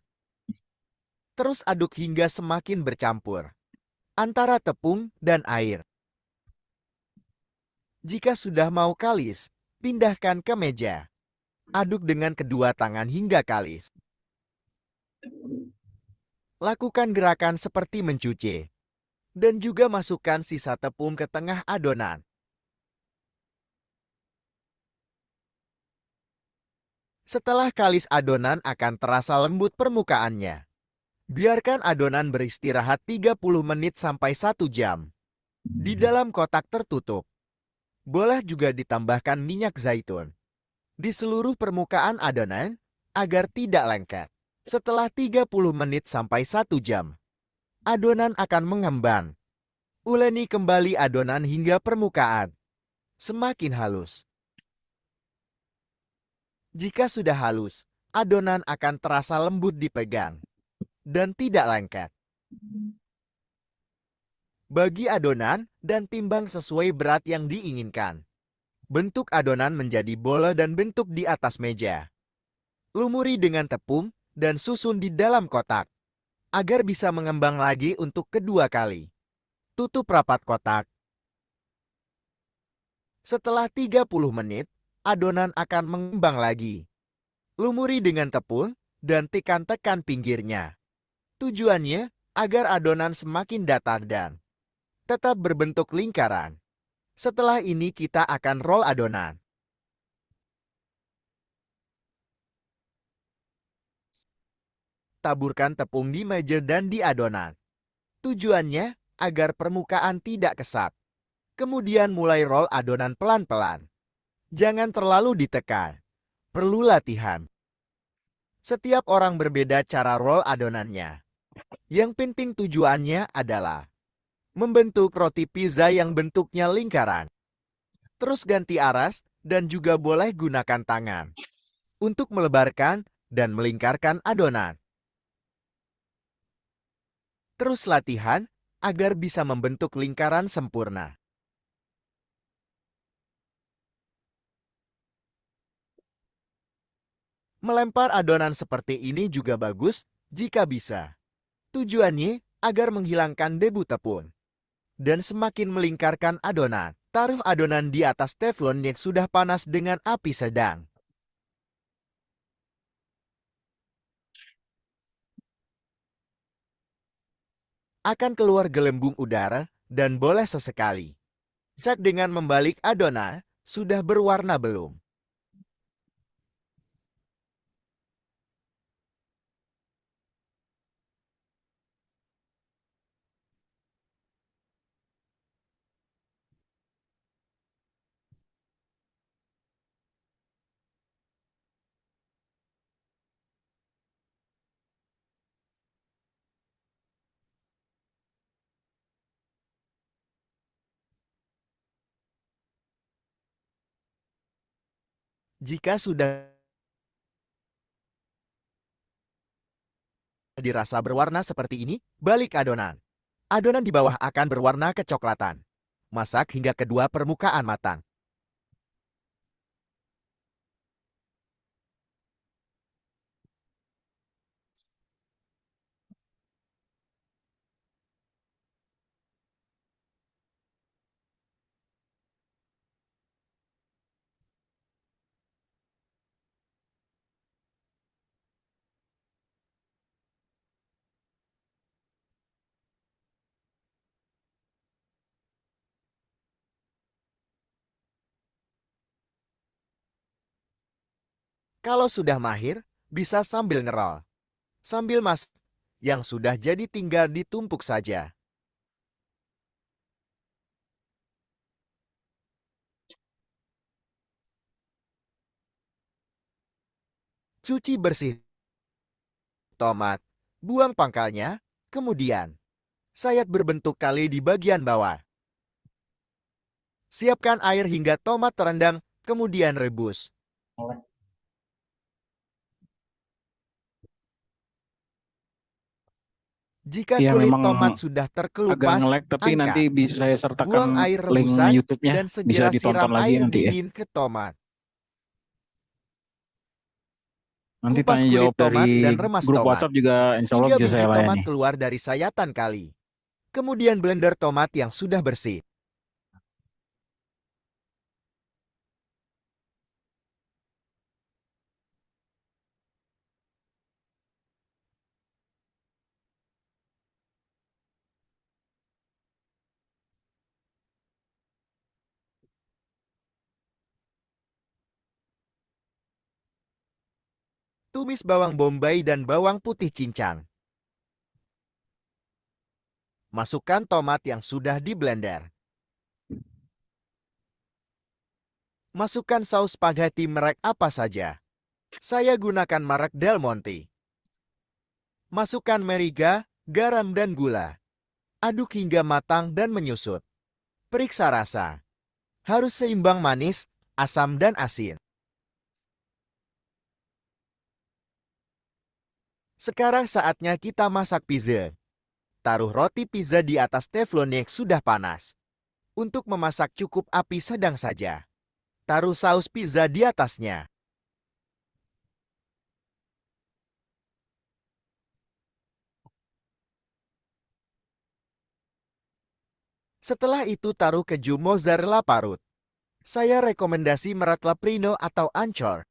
Terus aduk hingga semakin bercampur antara tepung dan air. Jika sudah mau kalis, pindahkan ke meja. Aduk dengan kedua tangan hingga kalis. Lakukan gerakan seperti mencuci. Dan juga masukkan sisa tepung ke tengah adonan. Setelah kalis adonan akan terasa lembut permukaannya. Biarkan adonan beristirahat 30 menit sampai 1 jam. Di dalam kotak tertutup. Boleh juga ditambahkan minyak zaitun di seluruh permukaan adonan agar tidak lengket. Setelah 30 menit sampai 1 jam, adonan akan mengembang. Uleni kembali adonan hingga permukaan semakin halus. Jika sudah halus, adonan akan terasa lembut dipegang dan tidak lengket. Bagi adonan dan timbang sesuai berat yang diinginkan. Bentuk adonan menjadi bola dan bentuk di atas meja. Lumuri dengan tepung dan susun di dalam kotak agar bisa mengembang lagi untuk kedua kali. Tutup rapat kotak. Setelah 30 menit, adonan akan mengembang lagi. Lumuri dengan tepung dan tekan-tekan pinggirnya. Tujuannya agar adonan semakin datar dan tetap berbentuk lingkaran. Setelah ini kita akan roll adonan. taburkan tepung di meja dan di adonan. Tujuannya agar permukaan tidak kesat. Kemudian mulai roll adonan pelan-pelan. Jangan terlalu ditekan. Perlu latihan. Setiap orang berbeda cara roll adonannya. Yang penting tujuannya adalah membentuk roti pizza yang bentuknya lingkaran. Terus ganti aras dan juga boleh gunakan tangan untuk melebarkan dan melingkarkan adonan. Terus latihan agar bisa membentuk lingkaran sempurna. Melempar adonan seperti ini juga bagus jika bisa. Tujuannya agar menghilangkan debu tepung. Dan semakin melingkarkan adonan, taruh adonan di atas teflon yang sudah panas dengan api sedang. Akan keluar gelembung udara dan boleh sesekali. Cek dengan membalik adonan, sudah berwarna belum? Jika sudah dirasa berwarna seperti ini, balik adonan. Adonan di bawah akan berwarna kecoklatan. Masak hingga kedua permukaan matang. Kalau sudah mahir, bisa sambil ngerol. Sambil masak, yang sudah jadi tinggal ditumpuk saja. Cuci bersih tomat, buang pangkalnya, kemudian sayat berbentuk kali di bagian bawah. Siapkan air hingga tomat terendam, kemudian rebus. Jika Iya, kulit memang tomat sudah agak terkelupas, nge-lag, tapi nanti angkat. bisa saya Buang sertakan air link rebusan YouTube-nya, dan bisa segera ditonton siram lagi air nanti ya. dingin ke tomat. Nanti Kupas tanya kulit jawab dari tomat dan remas grup tomat WhatsApp juga insya Allah hingga bisa biji saya tomat layani. keluar dari sayatan kali. Kemudian blender tomat yang sudah bersih. Tumis bawang bombay dan bawang putih cincang. Masukkan tomat yang sudah di blender. Masukkan saus spaghetti merek apa saja. Saya gunakan merek Del Monte. Masukkan merica, garam dan gula. Aduk hingga matang dan menyusut. Periksa rasa. Harus seimbang manis, asam dan asin. Sekarang saatnya kita masak pizza. Taruh roti pizza di atas teflon yang sudah panas. Untuk memasak cukup api sedang saja. Taruh saus pizza di atasnya. Setelah itu taruh keju mozzarella parut. Saya rekomendasi merek Leprino atau Ancor.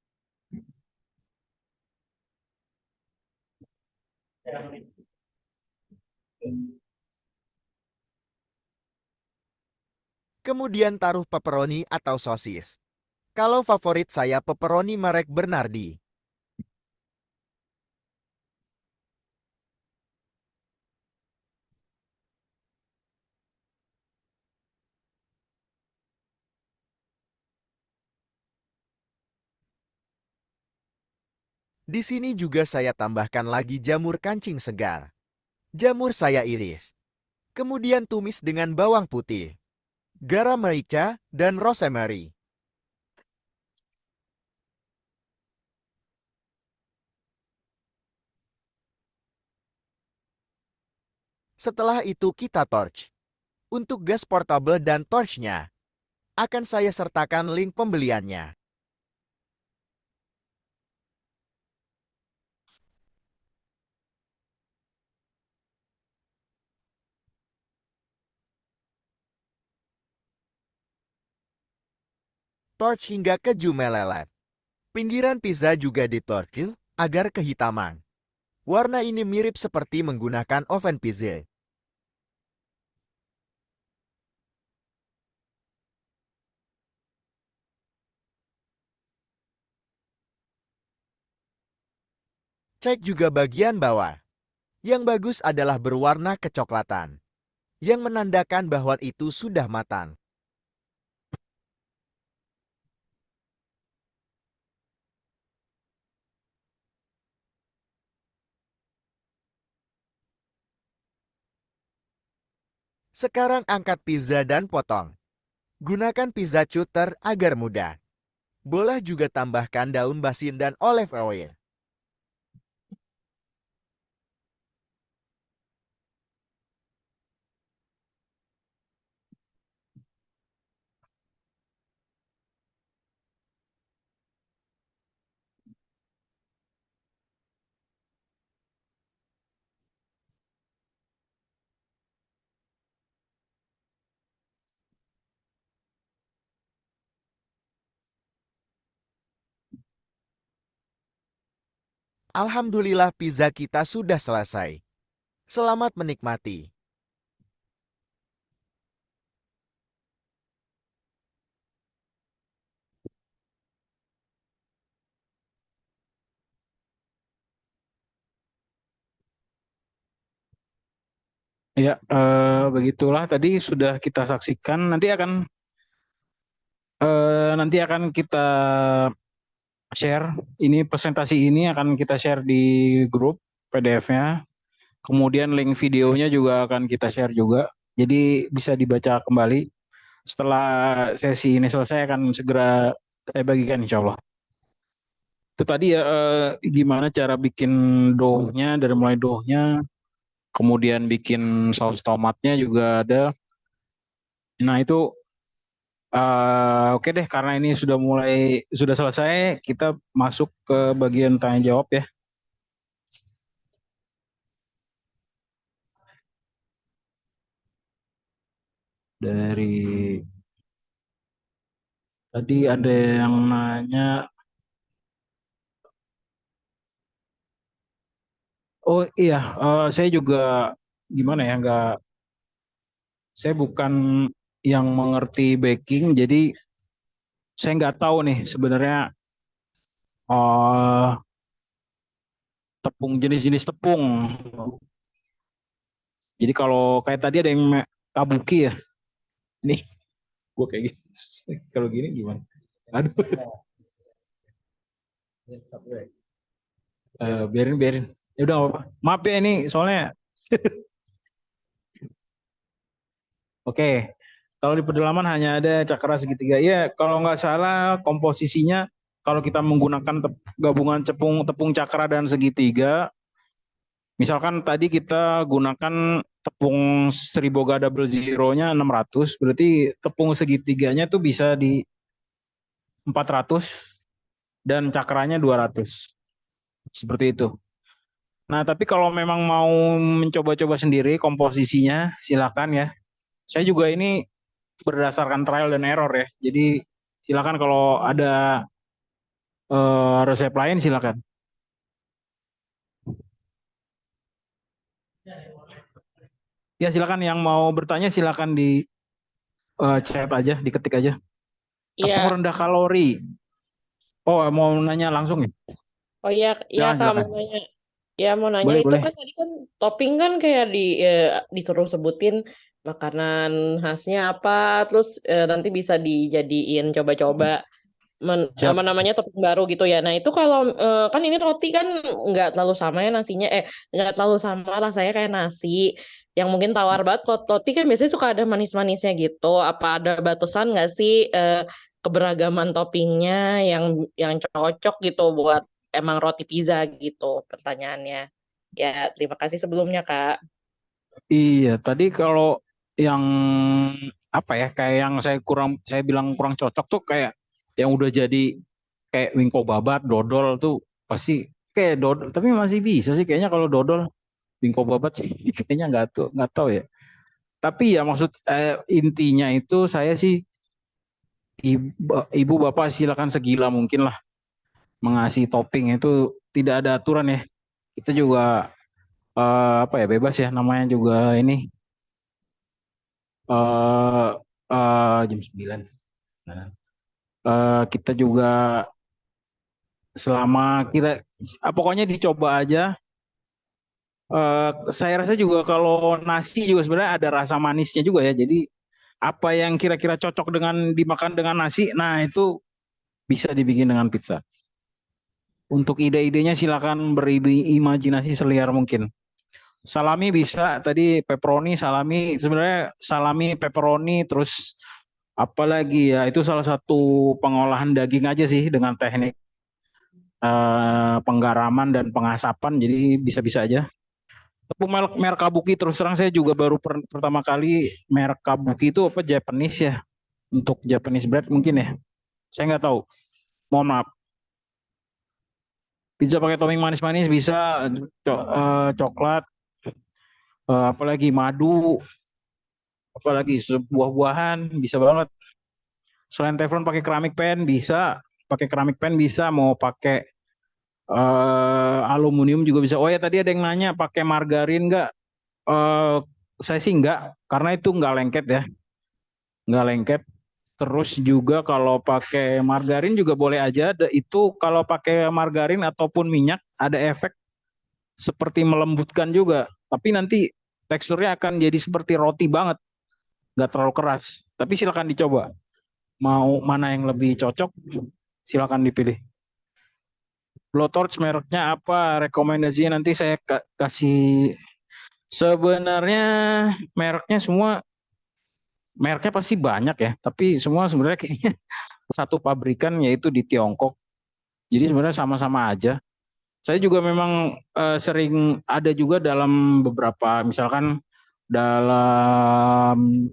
Kemudian taruh pepperoni atau sosis. Kalau favorit saya pepperoni merek Bernardi. Di sini juga saya tambahkan lagi jamur kancing segar. Jamur saya iris. Kemudian tumis dengan bawang putih, garam merica, dan rosemary. Setelah itu kita torch. Untuk gas portable dan torchnya, akan saya sertakan link pembeliannya. Torch hingga keju melelet. Pinggiran pizza juga ditorkil agar kehitaman. Warna ini mirip seperti menggunakan oven pizza. Cek juga bagian bawah. Yang bagus adalah berwarna kecoklatan, yang menandakan bahwa itu sudah matang. Sekarang angkat pizza dan potong. Gunakan pizza cutter agar mudah. Boleh juga tambahkan daun basil dan olive oil. Alhamdulillah pizza kita sudah selesai. Selamat menikmati. Ya, begitulah tadi sudah kita saksikan. Nanti akan kita share. Ini presentasi ini akan kita share di grup PDF-nya. Kemudian link videonya juga akan kita share juga. Jadi bisa dibaca kembali. Setelah sesi ini selesai akan segera saya bagikan insya Allah. Itu tadi ya gimana cara bikin dough-nya, dari mulai dough-nya, kemudian bikin saus tomatnya juga ada. Nah itu oke deh, karena ini sudah selesai, kita masuk ke bagian tanya jawab ya. Dari tadi ada yang nanya, oh iya, saya juga gimana ya, saya bukan yang mengerti baking, jadi saya nggak tahu nih sebenarnya jenis-jenis tepung. Jadi kalau kayak tadi ada yang kabuki ya, nih gue kayak gini, kalau gini gimana? Aduh, biarin. Ya udah apa. Maaf ya ini soalnya. Oke, kalau di pedalaman hanya ada cakra segitiga. Ya, kalau nggak salah komposisinya kalau kita menggunakan gabungan tepung cakra dan segitiga, misalkan tadi kita gunakan tepung Seriboga double zero-nya 600, berarti tepung segitiganya tuh bisa di 400 dan cakranya 200. Seperti itu. Nah, tapi kalau memang mau mencoba-coba sendiri komposisinya, silakan ya. Saya juga ini berdasarkan trial dan error ya. Jadi silakan kalau ada resep lain silakan. Ya silakan yang mau bertanya silakan di chat aja, diketik aja. Tepung Iya. rendah kalori. Oh, mau nanya langsung ya? Oh iya, iya Kak, Silakan. mau nanya. Ya mau nanya Boleh, itu boleh. kan tadi kan topping kan kayak disuruh sebutin makanan khasnya apa, terus nanti bisa dijadiin coba-coba. Siap. namanya topping baru gitu ya. Nah itu kalau kan ini roti kan nggak terlalu sama ya nasinya, nggak terlalu sama rasanya kayak nasi. Yang mungkin tawar banget. Kalau roti kan biasanya suka ada manis-manisnya gitu. Apa ada batasan nggak sih keberagaman toppingnya yang cocok gitu buat emang roti pizza gitu pertanyaannya. Ya terima kasih sebelumnya Kak. Iya, tadi kalau yang apa ya, kayak yang saya bilang kurang cocok tuh kayak yang udah jadi kayak wingko babat, dodol tuh pasti kayak dodol, tapi masih bisa sih kayaknya kalau dodol, wingko babat sih kayaknya nggak tahu ya. Tapi ya maksud intinya itu saya sih ibu bapak silakan segila mungkin lah mengasih topping itu tidak ada aturan ya. Kita juga apa ya bebas ya namanya juga ini eh jam 9. Nah, kita juga selama kita pokoknya dicoba aja. Saya rasa juga kalau nasi juga sebenarnya ada rasa manisnya juga ya. Jadi apa yang kira-kira cocok dengan dimakan dengan nasi, nah itu bisa dibikin dengan pizza. Untuk ide-idenya silakan berimajinasi seliar mungkin. Salami bisa, tadi pepperoni, salami, sebenarnya salami, pepperoni, terus apalagi ya itu salah satu pengolahan daging aja sih dengan teknik penggaraman dan pengasapan, jadi bisa-bisa aja. Tepung merek Kabuki terus terang saya juga baru pertama kali merek Kabuki itu apa Japanese ya, untuk Japanese bread mungkin ya, saya nggak tahu, mohon maaf. Pizza pakai topping manis-manis bisa, coklat, apalagi madu, apalagi buah-buahan bisa banget. Selain teflon pakai keramik pan bisa, mau pakai aluminium juga bisa. Oh ya tadi ada yang nanya pakai margarin nggak? Saya sih nggak, karena itu nggak lengket ya, nggak lengket. Terus juga kalau pakai margarin juga boleh aja. Itu kalau pakai margarin ataupun minyak ada efek seperti melembutkan juga. Tapi nanti teksturnya akan jadi seperti roti banget, nggak terlalu keras. Tapi silakan dicoba. Mau mana yang lebih cocok, silakan dipilih. Blowtorch mereknya apa? Rekomendasinya nanti saya kasih. Sebenarnya mereknya pasti banyak ya, tapi semua sebenarnya kayaknya satu pabrikan yaitu di Tiongkok. Jadi sebenarnya sama-sama aja. Saya juga memang sering ada juga dalam beberapa, misalkan dalam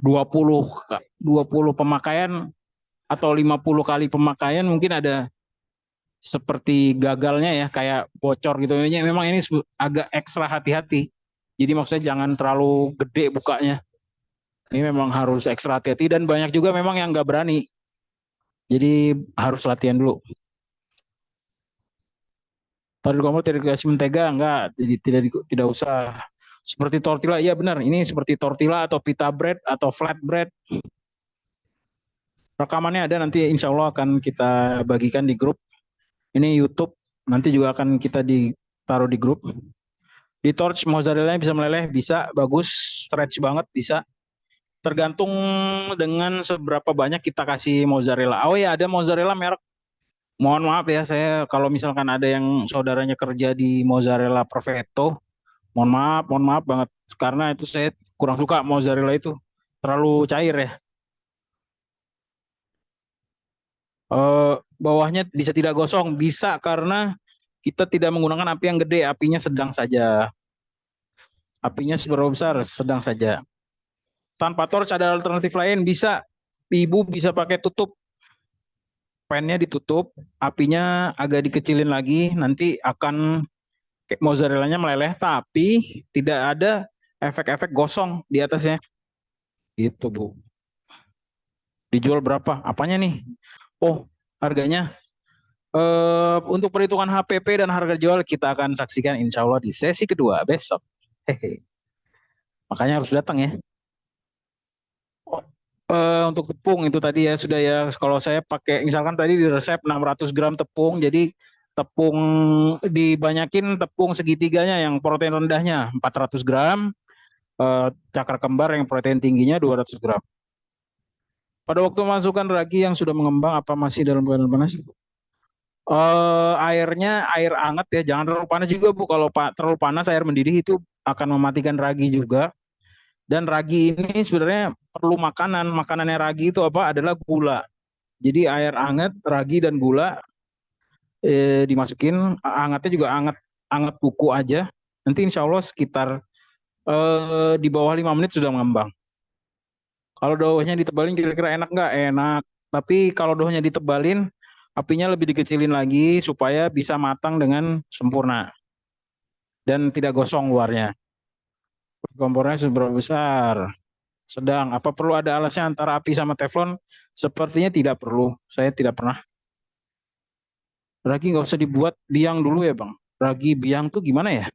20 pemakaian atau 50 kali pemakaian mungkin ada seperti gagalnya ya, kayak bocor gitu. Memang ini agak ekstra hati-hati. Jadi maksudnya jangan terlalu gede bukanya. Ini memang harus ekstra hati-hati dan banyak juga memang yang nggak berani. Jadi harus latihan dulu. Tadi kamu tidak dikasih mentega enggak? Jadi tidak usah. Seperti tortilla, iya benar. Ini seperti tortilla atau pita bread atau flat bread. Rekamannya ada nanti insya Allah akan kita bagikan di grup. Ini YouTube, nanti juga akan kita ditaruh di grup. Di torch mozzarella bisa meleleh, bisa, bagus, stretch banget, bisa. Tergantung dengan seberapa banyak kita kasih mozzarella. Oh ya, ada mozzarella merek. Mohon maaf ya, saya kalau misalkan ada yang saudaranya kerja di mozzarella perfetto, mohon maaf banget. Karena itu saya kurang suka mozzarella itu. Terlalu cair ya. Bawahnya bisa tidak gosong, bisa karena kita tidak menggunakan api yang gede, apinya sedang saja. Apinya seberapa besar, sedang saja. Tanpa torch ada alternatif lain, bisa. Ibu bisa pakai tutup. Pannya ditutup, apinya agak dikecilin lagi, nanti akan mozzarellanya meleleh, tapi tidak ada efek-efek gosong di atasnya. Gitu, Bu. Dijual berapa? Apanya nih? Oh, harganya. Untuk perhitungan HPP dan harga jual kita akan saksikan insya Allah di sesi kedua besok. Hehe. Makanya harus datang ya. Untuk tepung itu tadi ya sudah ya. Kalau saya pakai misalkan tadi di resep 600 gram tepung, jadi tepung dibanyakin tepung segitiganya yang protein rendahnya 400 gram, cakar kembar yang protein tingginya 200 gram. Pada waktu masukkan ragi yang sudah mengembang apa masih dalam keadaan panas? Airnya air hangat ya, jangan terlalu panas juga Bu. Kalau terlalu panas air mendidih itu akan mematikan ragi juga. Dan ragi ini sebenarnya perlu makanan. Makanannya ragi itu apa? Adalah gula. Jadi air hangat, ragi dan gula dimasukin. Hangatnya juga hangat kuku aja. Nanti insya Allah sekitar di bawah 5 menit sudah mengembang. Kalau doanya ditebalin kira-kira enak nggak? Enak. Tapi kalau doanya ditebalin, apinya lebih dikecilin lagi supaya bisa matang dengan sempurna. Dan tidak gosong luarnya. Kompornya seberapa besar? Sedang. Apa perlu ada alasnya antara api sama teflon? Sepertinya tidak perlu. Saya tidak pernah. Ragi nggak usah dibuat biang dulu ya Bang. Ragi biang tuh gimana ya?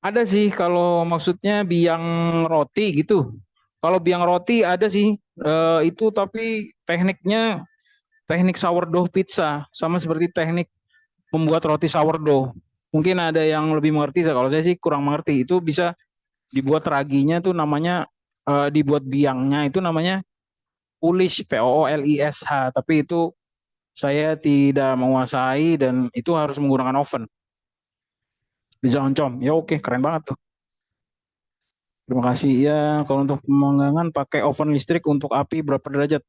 Ada sih kalau maksudnya biang roti gitu. Kalau biang roti ada sih itu, tapi tekniknya teknik sourdough pizza sama seperti teknik membuat roti sourdough. Mungkin ada yang lebih mengerti. Kalau saya sih kurang mengerti. Itu bisa dibuat raginya tuh namanya dibuat biangnya itu namanya Polish, POOLISH. Tapi itu saya tidak menguasai dan itu harus menggunakan oven. Bisa oncom. Ya oke, keren banget tuh. Terima kasih. Ya, kalau untuk pemanggangan pakai oven listrik untuk api berapa derajat?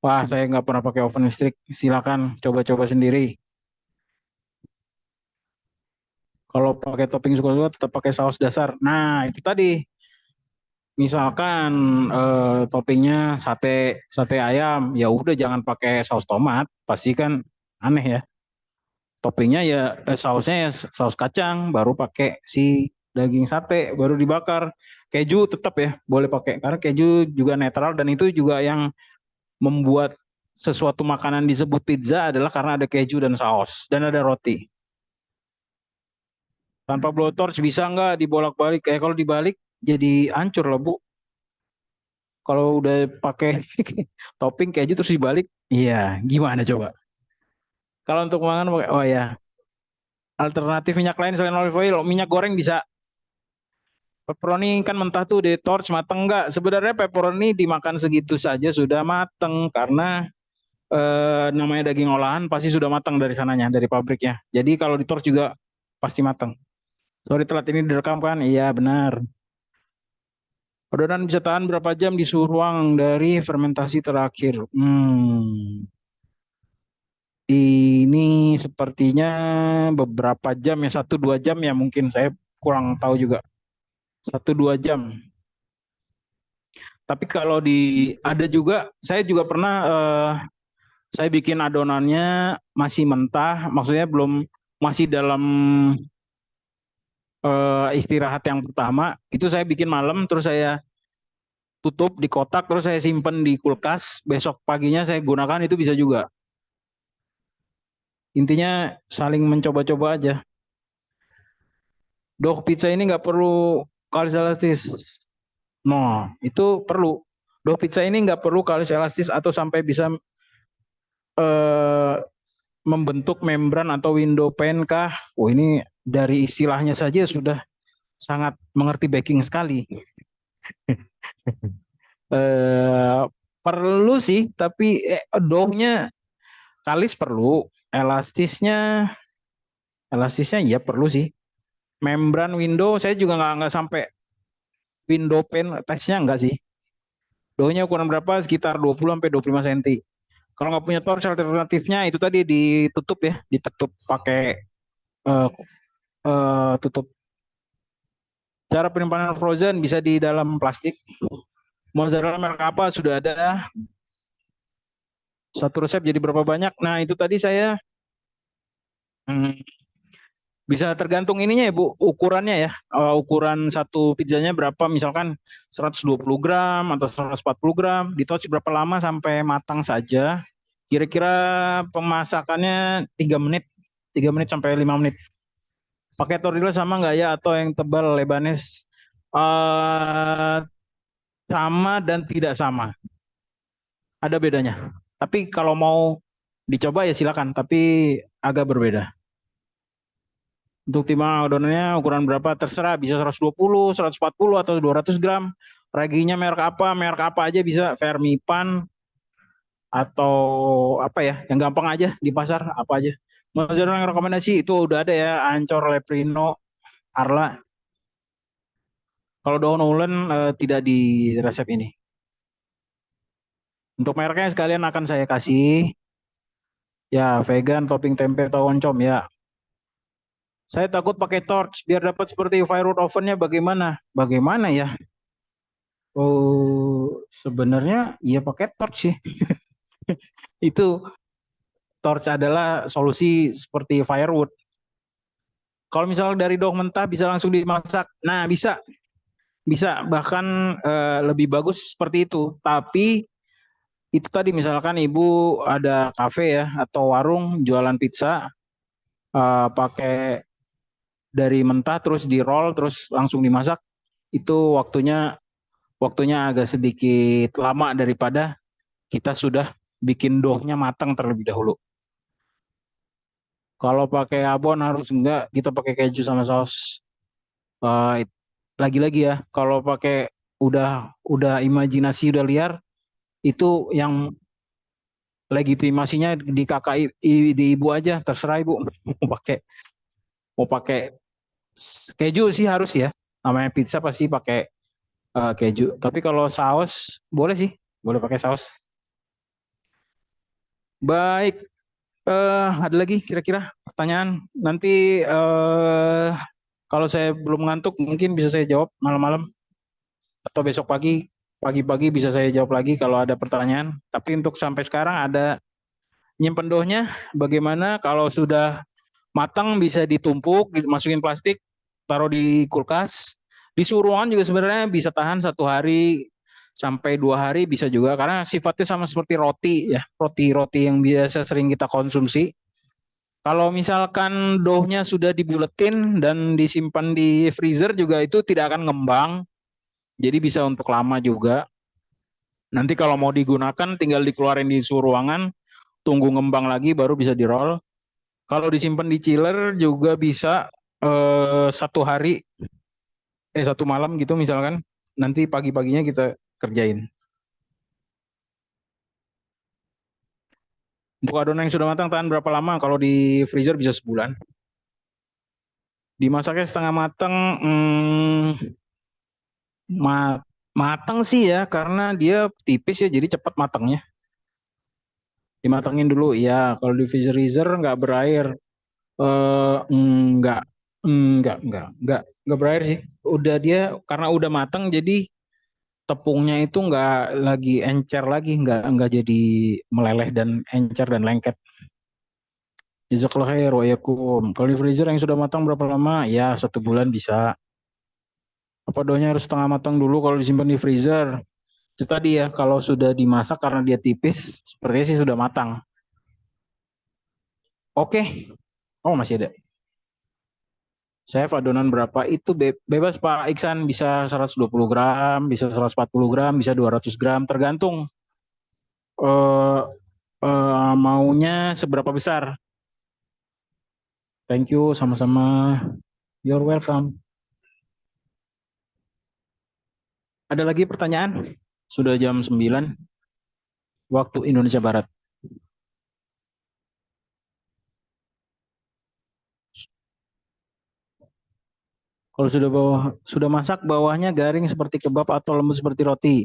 Wah, saya nggak pernah pakai oven listrik. Silakan coba-coba sendiri. Kalau pakai topping suka-suka tetap pakai saus dasar. Nah, itu tadi. Misalkan toppingnya sate ayam, ya udah jangan pakai saus tomat, pasti kan aneh ya. Toppingnya ya sausnya ya saus kacang, baru pakai si daging sate, baru dibakar. Keju tetap ya boleh pakai karena keju juga netral dan itu juga yang membuat sesuatu makanan disebut pizza adalah karena ada keju dan saus dan ada roti. Tanpa blowtorch bisa nggak dibolak-balik? Kayak kalau dibalik jadi hancur lah Bu. Kalau udah pakai topping keju terus dibalik, iya gimana coba? Kalau untuk makan, oh ya, alternatif minyak lain selain olive oil, minyak goreng bisa. Pepperoni kan mentah tuh di torch mateng nggak? Sebenarnya pepperoni dimakan segitu saja sudah mateng karena namanya daging olahan pasti sudah matang dari sananya, dari pabriknya. Jadi kalau di torch juga pasti mateng. Sorry telat ini direkam kan? Iya benar. Adonan bisa tahan berapa jam di suhu ruang dari fermentasi terakhir? Ini sepertinya beberapa jam ya, 1-2 jam ya mungkin, saya kurang tahu juga. 1-2 jam. Tapi kalau ada juga, saya juga pernah saya bikin adonannya masih mentah, maksudnya belum, masih dalam istirahat yang pertama, itu saya bikin malam, terus saya tutup di kotak, terus saya simpen di kulkas, besok paginya saya gunakan, itu bisa juga. Intinya saling mencoba-coba aja. Dough pizza ini nggak perlu kalis elastis. No, itu perlu. Dough pizza ini nggak perlu kalis elastis atau sampai bisa membentuk membran atau window pane kah? Oh ini dari istilahnya saja sudah sangat mengerti baking sekali. Perlu sih, tapi dough-nya kalis perlu, elastisnya ya perlu sih. Membran window saya juga nggak sampai window pane tesnya enggak sih. Dough-nya ukuran berapa? Sekitar 20-25 cm. Kalau nggak punya torch, alternatifnya itu tadi ditutup ya, ditutup pakai tutup. Cara penyimpanan frozen bisa di dalam plastik. Mozzarella merek apa sudah ada. Satu resep jadi berapa banyak? Nah itu tadi saya bisa tergantung ininya ya Bu, ukurannya ya. Ukuran satu pizzanya berapa, misalkan 120 gram atau 140 gram, di touch berapa lama sampai matang saja. Kira-kira pemasakannya 3 menit sampai 5 menit. Pakai tortilla sama nggak ya, atau yang tebal Lebanese? Sama dan tidak sama. Ada bedanya. Tapi kalau mau dicoba ya silakan, tapi agak berbeda. Untuk timbangan adonannya ukuran berapa terserah, bisa 120, 140 atau 200 gram. Raginya merek apa aja bisa, Vermipan atau apa ya, yang gampang aja di pasar apa aja. Mas Zainal yang rekomendasi itu udah ada ya, Ancor, Leprino, Arla. Kalau daun ulen tidak di resep ini. Untuk mereknya sekalian akan saya kasih. Ya, vegan, topping tempe atau oncom ya. Saya takut pakai torch biar dapat seperti firewood ovennya bagaimana? Bagaimana ya? Oh, sebenarnya ya pakai torch sih. Itu torch adalah solusi seperti firewood. Kalau misalnya dari daun mentah bisa langsung dimasak. Nah, bisa. Bisa bahkan lebih bagus seperti itu. Tapi itu tadi misalkan ibu ada kafe ya atau warung jualan pizza pakai dari mentah terus di roll terus langsung dimasak, itu waktunya agak sedikit lama daripada kita sudah bikin doughnya matang terlebih dahulu. Kalau pakai abon harus enggak, kita pakai keju sama saus. Lagi-lagi ya, kalau pakai udah imajinasi udah liar, itu yang legitimasinya di kakak di ibu aja, terserah ibu mau pakai keju sih harus ya, namanya pizza pasti pakai keju. Tapi kalau saus boleh sih, boleh pakai saus. Baik, ada lagi kira-kira pertanyaan? Nanti kalau saya belum ngantuk mungkin bisa saya jawab malam-malam atau besok pagi-pagi bisa saya jawab lagi kalau ada pertanyaan. Tapi untuk sampai sekarang ada nyimpen doughnya bagaimana? Kalau sudah matang bisa ditumpuk, dimasukin plastik, taruh di kulkas. Di ruangan juga sebenarnya bisa tahan 1 hari sampai 2 hari bisa juga, karena sifatnya sama seperti roti ya, roti yang biasa sering kita konsumsi. Kalau misalkan doughnya sudah dibuletin dan disimpan di freezer juga itu tidak akan ngembang, jadi bisa untuk lama juga. Nanti kalau mau digunakan tinggal dikeluarin di suhu ruangan, tunggu ngembang lagi baru bisa di roll. Kalau disimpan di chiller juga bisa 1 hari, 1 malam gitu misalkan. Nanti pagi-paginya kita kerjain. Untuk adonan yang sudah matang tahan berapa lama? Kalau di freezer bisa sebulan. Dimasaknya setengah matang, matang sih ya, karena dia tipis ya, jadi cepat matangnya. Dimatangin dulu ya. Kalau di freezer nggak berair, enggak berair sih. Udah dia karena udah matang jadi tepungnya itu nggak lagi encer lagi, nggak jadi meleleh dan encer dan lengket. Jazakallah khair wa yakum. Kalau di freezer yang sudah matang berapa lama? Ya 1 bulan bisa. Apa doughnya harus setengah matang dulu kalau disimpan di freezer? Itu tadi ya, kalau sudah dimasak karena dia tipis, sepertinya sih sudah matang. Oke. Oh masih ada. Chef, adonan berapa? Itu bebas Pak Iksan, bisa 120 gram, bisa 140 gram, bisa 200 gram, tergantung maunya seberapa besar. Thank you, sama-sama. You're welcome. Ada lagi pertanyaan? Sudah jam 9 waktu Indonesia Barat. Kalau sudah masak bawahnya garing seperti kebab atau lembut seperti roti.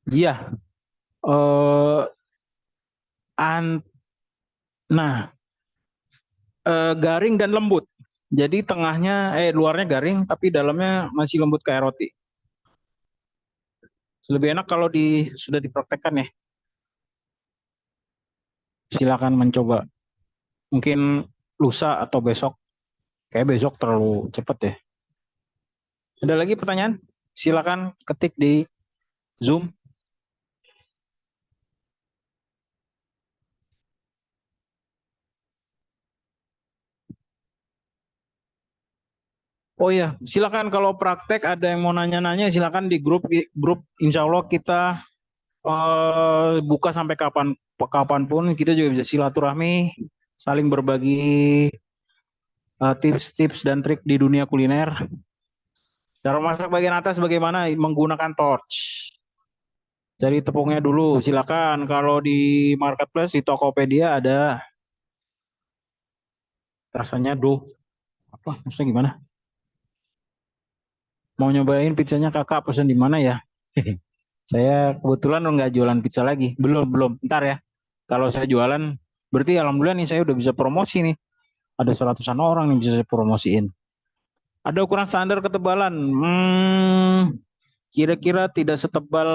Iya. Garing dan lembut. Jadi luarnya garing tapi dalamnya masih lembut kayak roti. Lebih enak kalau sudah dipraktekkan ya. Silakan mencoba. Mungkin lusa atau besok. Kayak besok terlalu cepat ya. Ada lagi pertanyaan? Silakan ketik di Zoom. Oh iya, silakan kalau praktek ada yang mau nanya-nanya silakan di grup Insya Allah kita buka sampai kapanpun. Kita juga bisa silaturahmi, saling berbagi tips-tips dan trik di dunia kuliner. Cara masak bagian atas bagaimana? Menggunakan torch. Cari tepungnya dulu, silakan. Kalau di marketplace di Tokopedia ada rasanya dough. Apa? Maksudnya gimana? Mau nyobain pizzanya kakak pesen di mana ya? Saya kebetulan nggak jualan pizza lagi. Belum. Ntar ya. Kalau saya jualan, berarti alhamdulillah nih saya udah bisa promosi nih. Ada seratusan orang yang bisa saya promosiin. Ada ukuran standar ketebalan. Kira-kira tidak setebal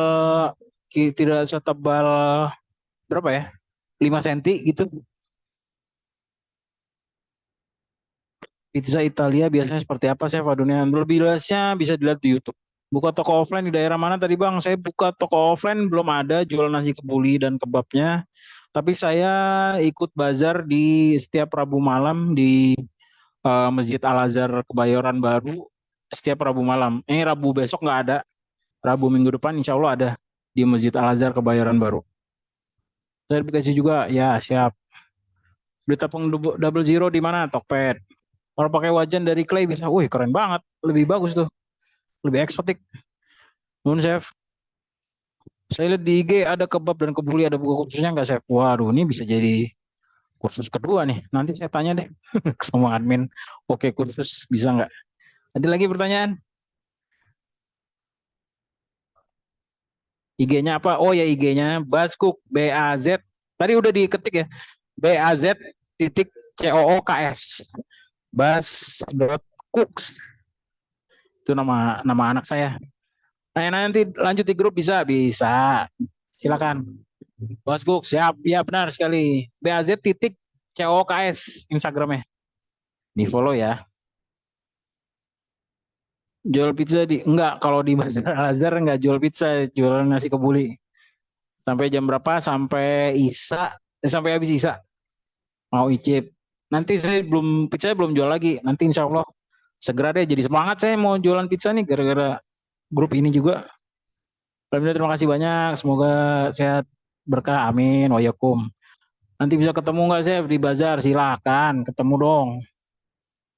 berapa ya? 5 cm gitu. Pizza Italia biasanya seperti apa sih Pak Dunia? Lebih jelasnya bisa dilihat di YouTube. Buka toko offline di daerah mana tadi Bang? Saya buka toko offline belum ada jual nasi kebuli dan kebabnya. Tapi saya ikut bazar di setiap Rabu malam di Masjid Al Azhar Kebayoran Baru setiap Rabu malam. Ini Rabu besok nggak ada. Rabu minggu depan insya Allah ada di Masjid Al Azhar Kebayoran Baru. Saya dikasih juga, ya siap. Beli tepung double zero di mana? Tokped. Kalau pakai wajan dari clay bisa, wih keren banget, lebih bagus tuh, lebih eksotik. Nun chef, saya lihat di IG ada kebab dan kebuli, ada buku khususnya nggak chef? Waduh, ini bisa jadi kursus kedua nih. Nanti saya tanya deh sama admin. Oke kursus bisa nggak? Ada lagi pertanyaan? IG-nya apa? Oh ya IG-nya Bazcook BAZ. Tadi udah diketik ya. BAZ titik COOKS. Bas.cooks. Itu nama anak saya. Nah, nanti lanjut di grup bisa. Silakan. Bazcook siap. Ya benar sekali. BAZ titik COOKS Instagramnya. Di follow ya. Jual pizza enggak, kalau di Bazar Al Azhar enggak jual pizza, jual nasi kebuli. Sampai jam berapa? Sampai sampai habis Isa. Mau icip. Nanti pizza belum jual lagi. Nanti insya Allah segera deh, jadi semangat saya mau jualan pizza nih gara-gara grup ini juga. Alhamdulillah terima kasih banyak. Semoga sehat berkah. Amin. Wayakum. Nanti bisa ketemu nggak saya di bazar? Silakan ketemu dong.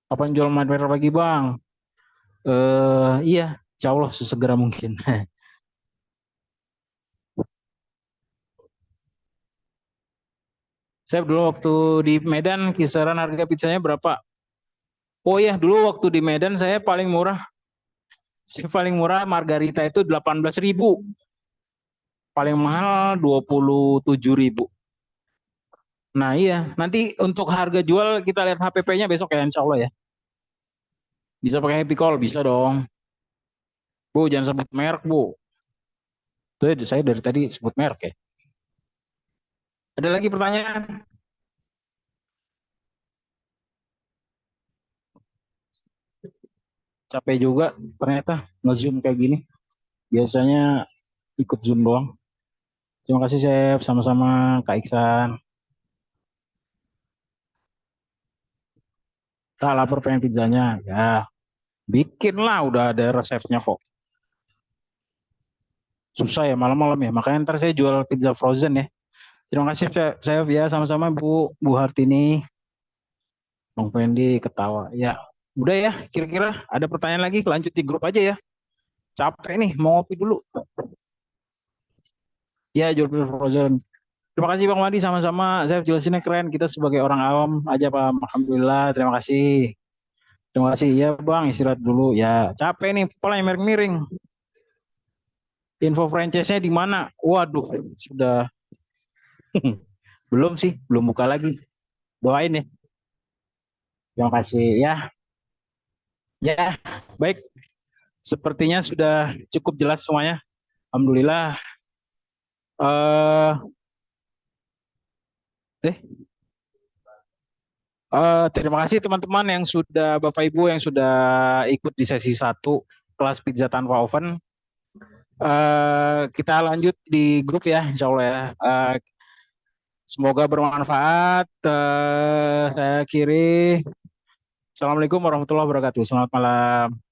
Kapan jual mampir pagi Bang? Iya, insya Allah sesegera mungkin. Saya dulu waktu di Medan kisaran harga pizzanya berapa? Oh iya, dulu waktu di Medan saya paling murah margarita itu 18.000. Paling mahal 27.000. Nah iya, nanti untuk harga jual kita lihat HPP-nya besok ya insya Allah ya. Bisa pakai happy call, bisa dong. Bu, jangan sebut merek, Bu. Tuh, saya dari tadi sebut merek ya. Ada lagi pertanyaan? Capek juga ternyata nge-zoom kayak gini. Biasanya ikut zoom doang. Terima kasih, Chef. Sama-sama, Kak Iksan. Kak, lapar pengen pizzanya. Ya, bikin lah. Udah ada resepnya kok. Susah ya malam-malam ya. Makanya ntar saya jual pizza frozen ya. Terima kasih, Chef. Ya, sama-sama Bu Hartini. Bang Fendi ketawa. Ya, udah ya. Kira-kira ada pertanyaan lagi? Lanjut di grup aja ya. Capek nih, mau ngopi dulu. Ya, jual pizza frozen. Terima kasih Bang Madi, sama-sama. Saya jelasinnya keren. Kita sebagai orang awam aja Pak. Alhamdulillah. Terima kasih. Terima kasih. Ya Bang, istirahat dulu. Ya, capek nih. Kepala yang miring-miring. Info franchise-nya di mana? Waduh, sudah. Belum sih. Belum buka lagi. Doain ya. Terima kasih. Ya. Ya, baik. Sepertinya sudah cukup jelas semuanya. Alhamdulillah. Terima kasih teman-teman yang sudah, Bapak Ibu yang sudah ikut di sesi 1 kelas pizza tanpa oven. Kita lanjut di grup ya, insya Allah ya. Semoga bermanfaat. Saya akhiri. Assalamualaikum warahmatullahi wabarakatuh. Selamat malam.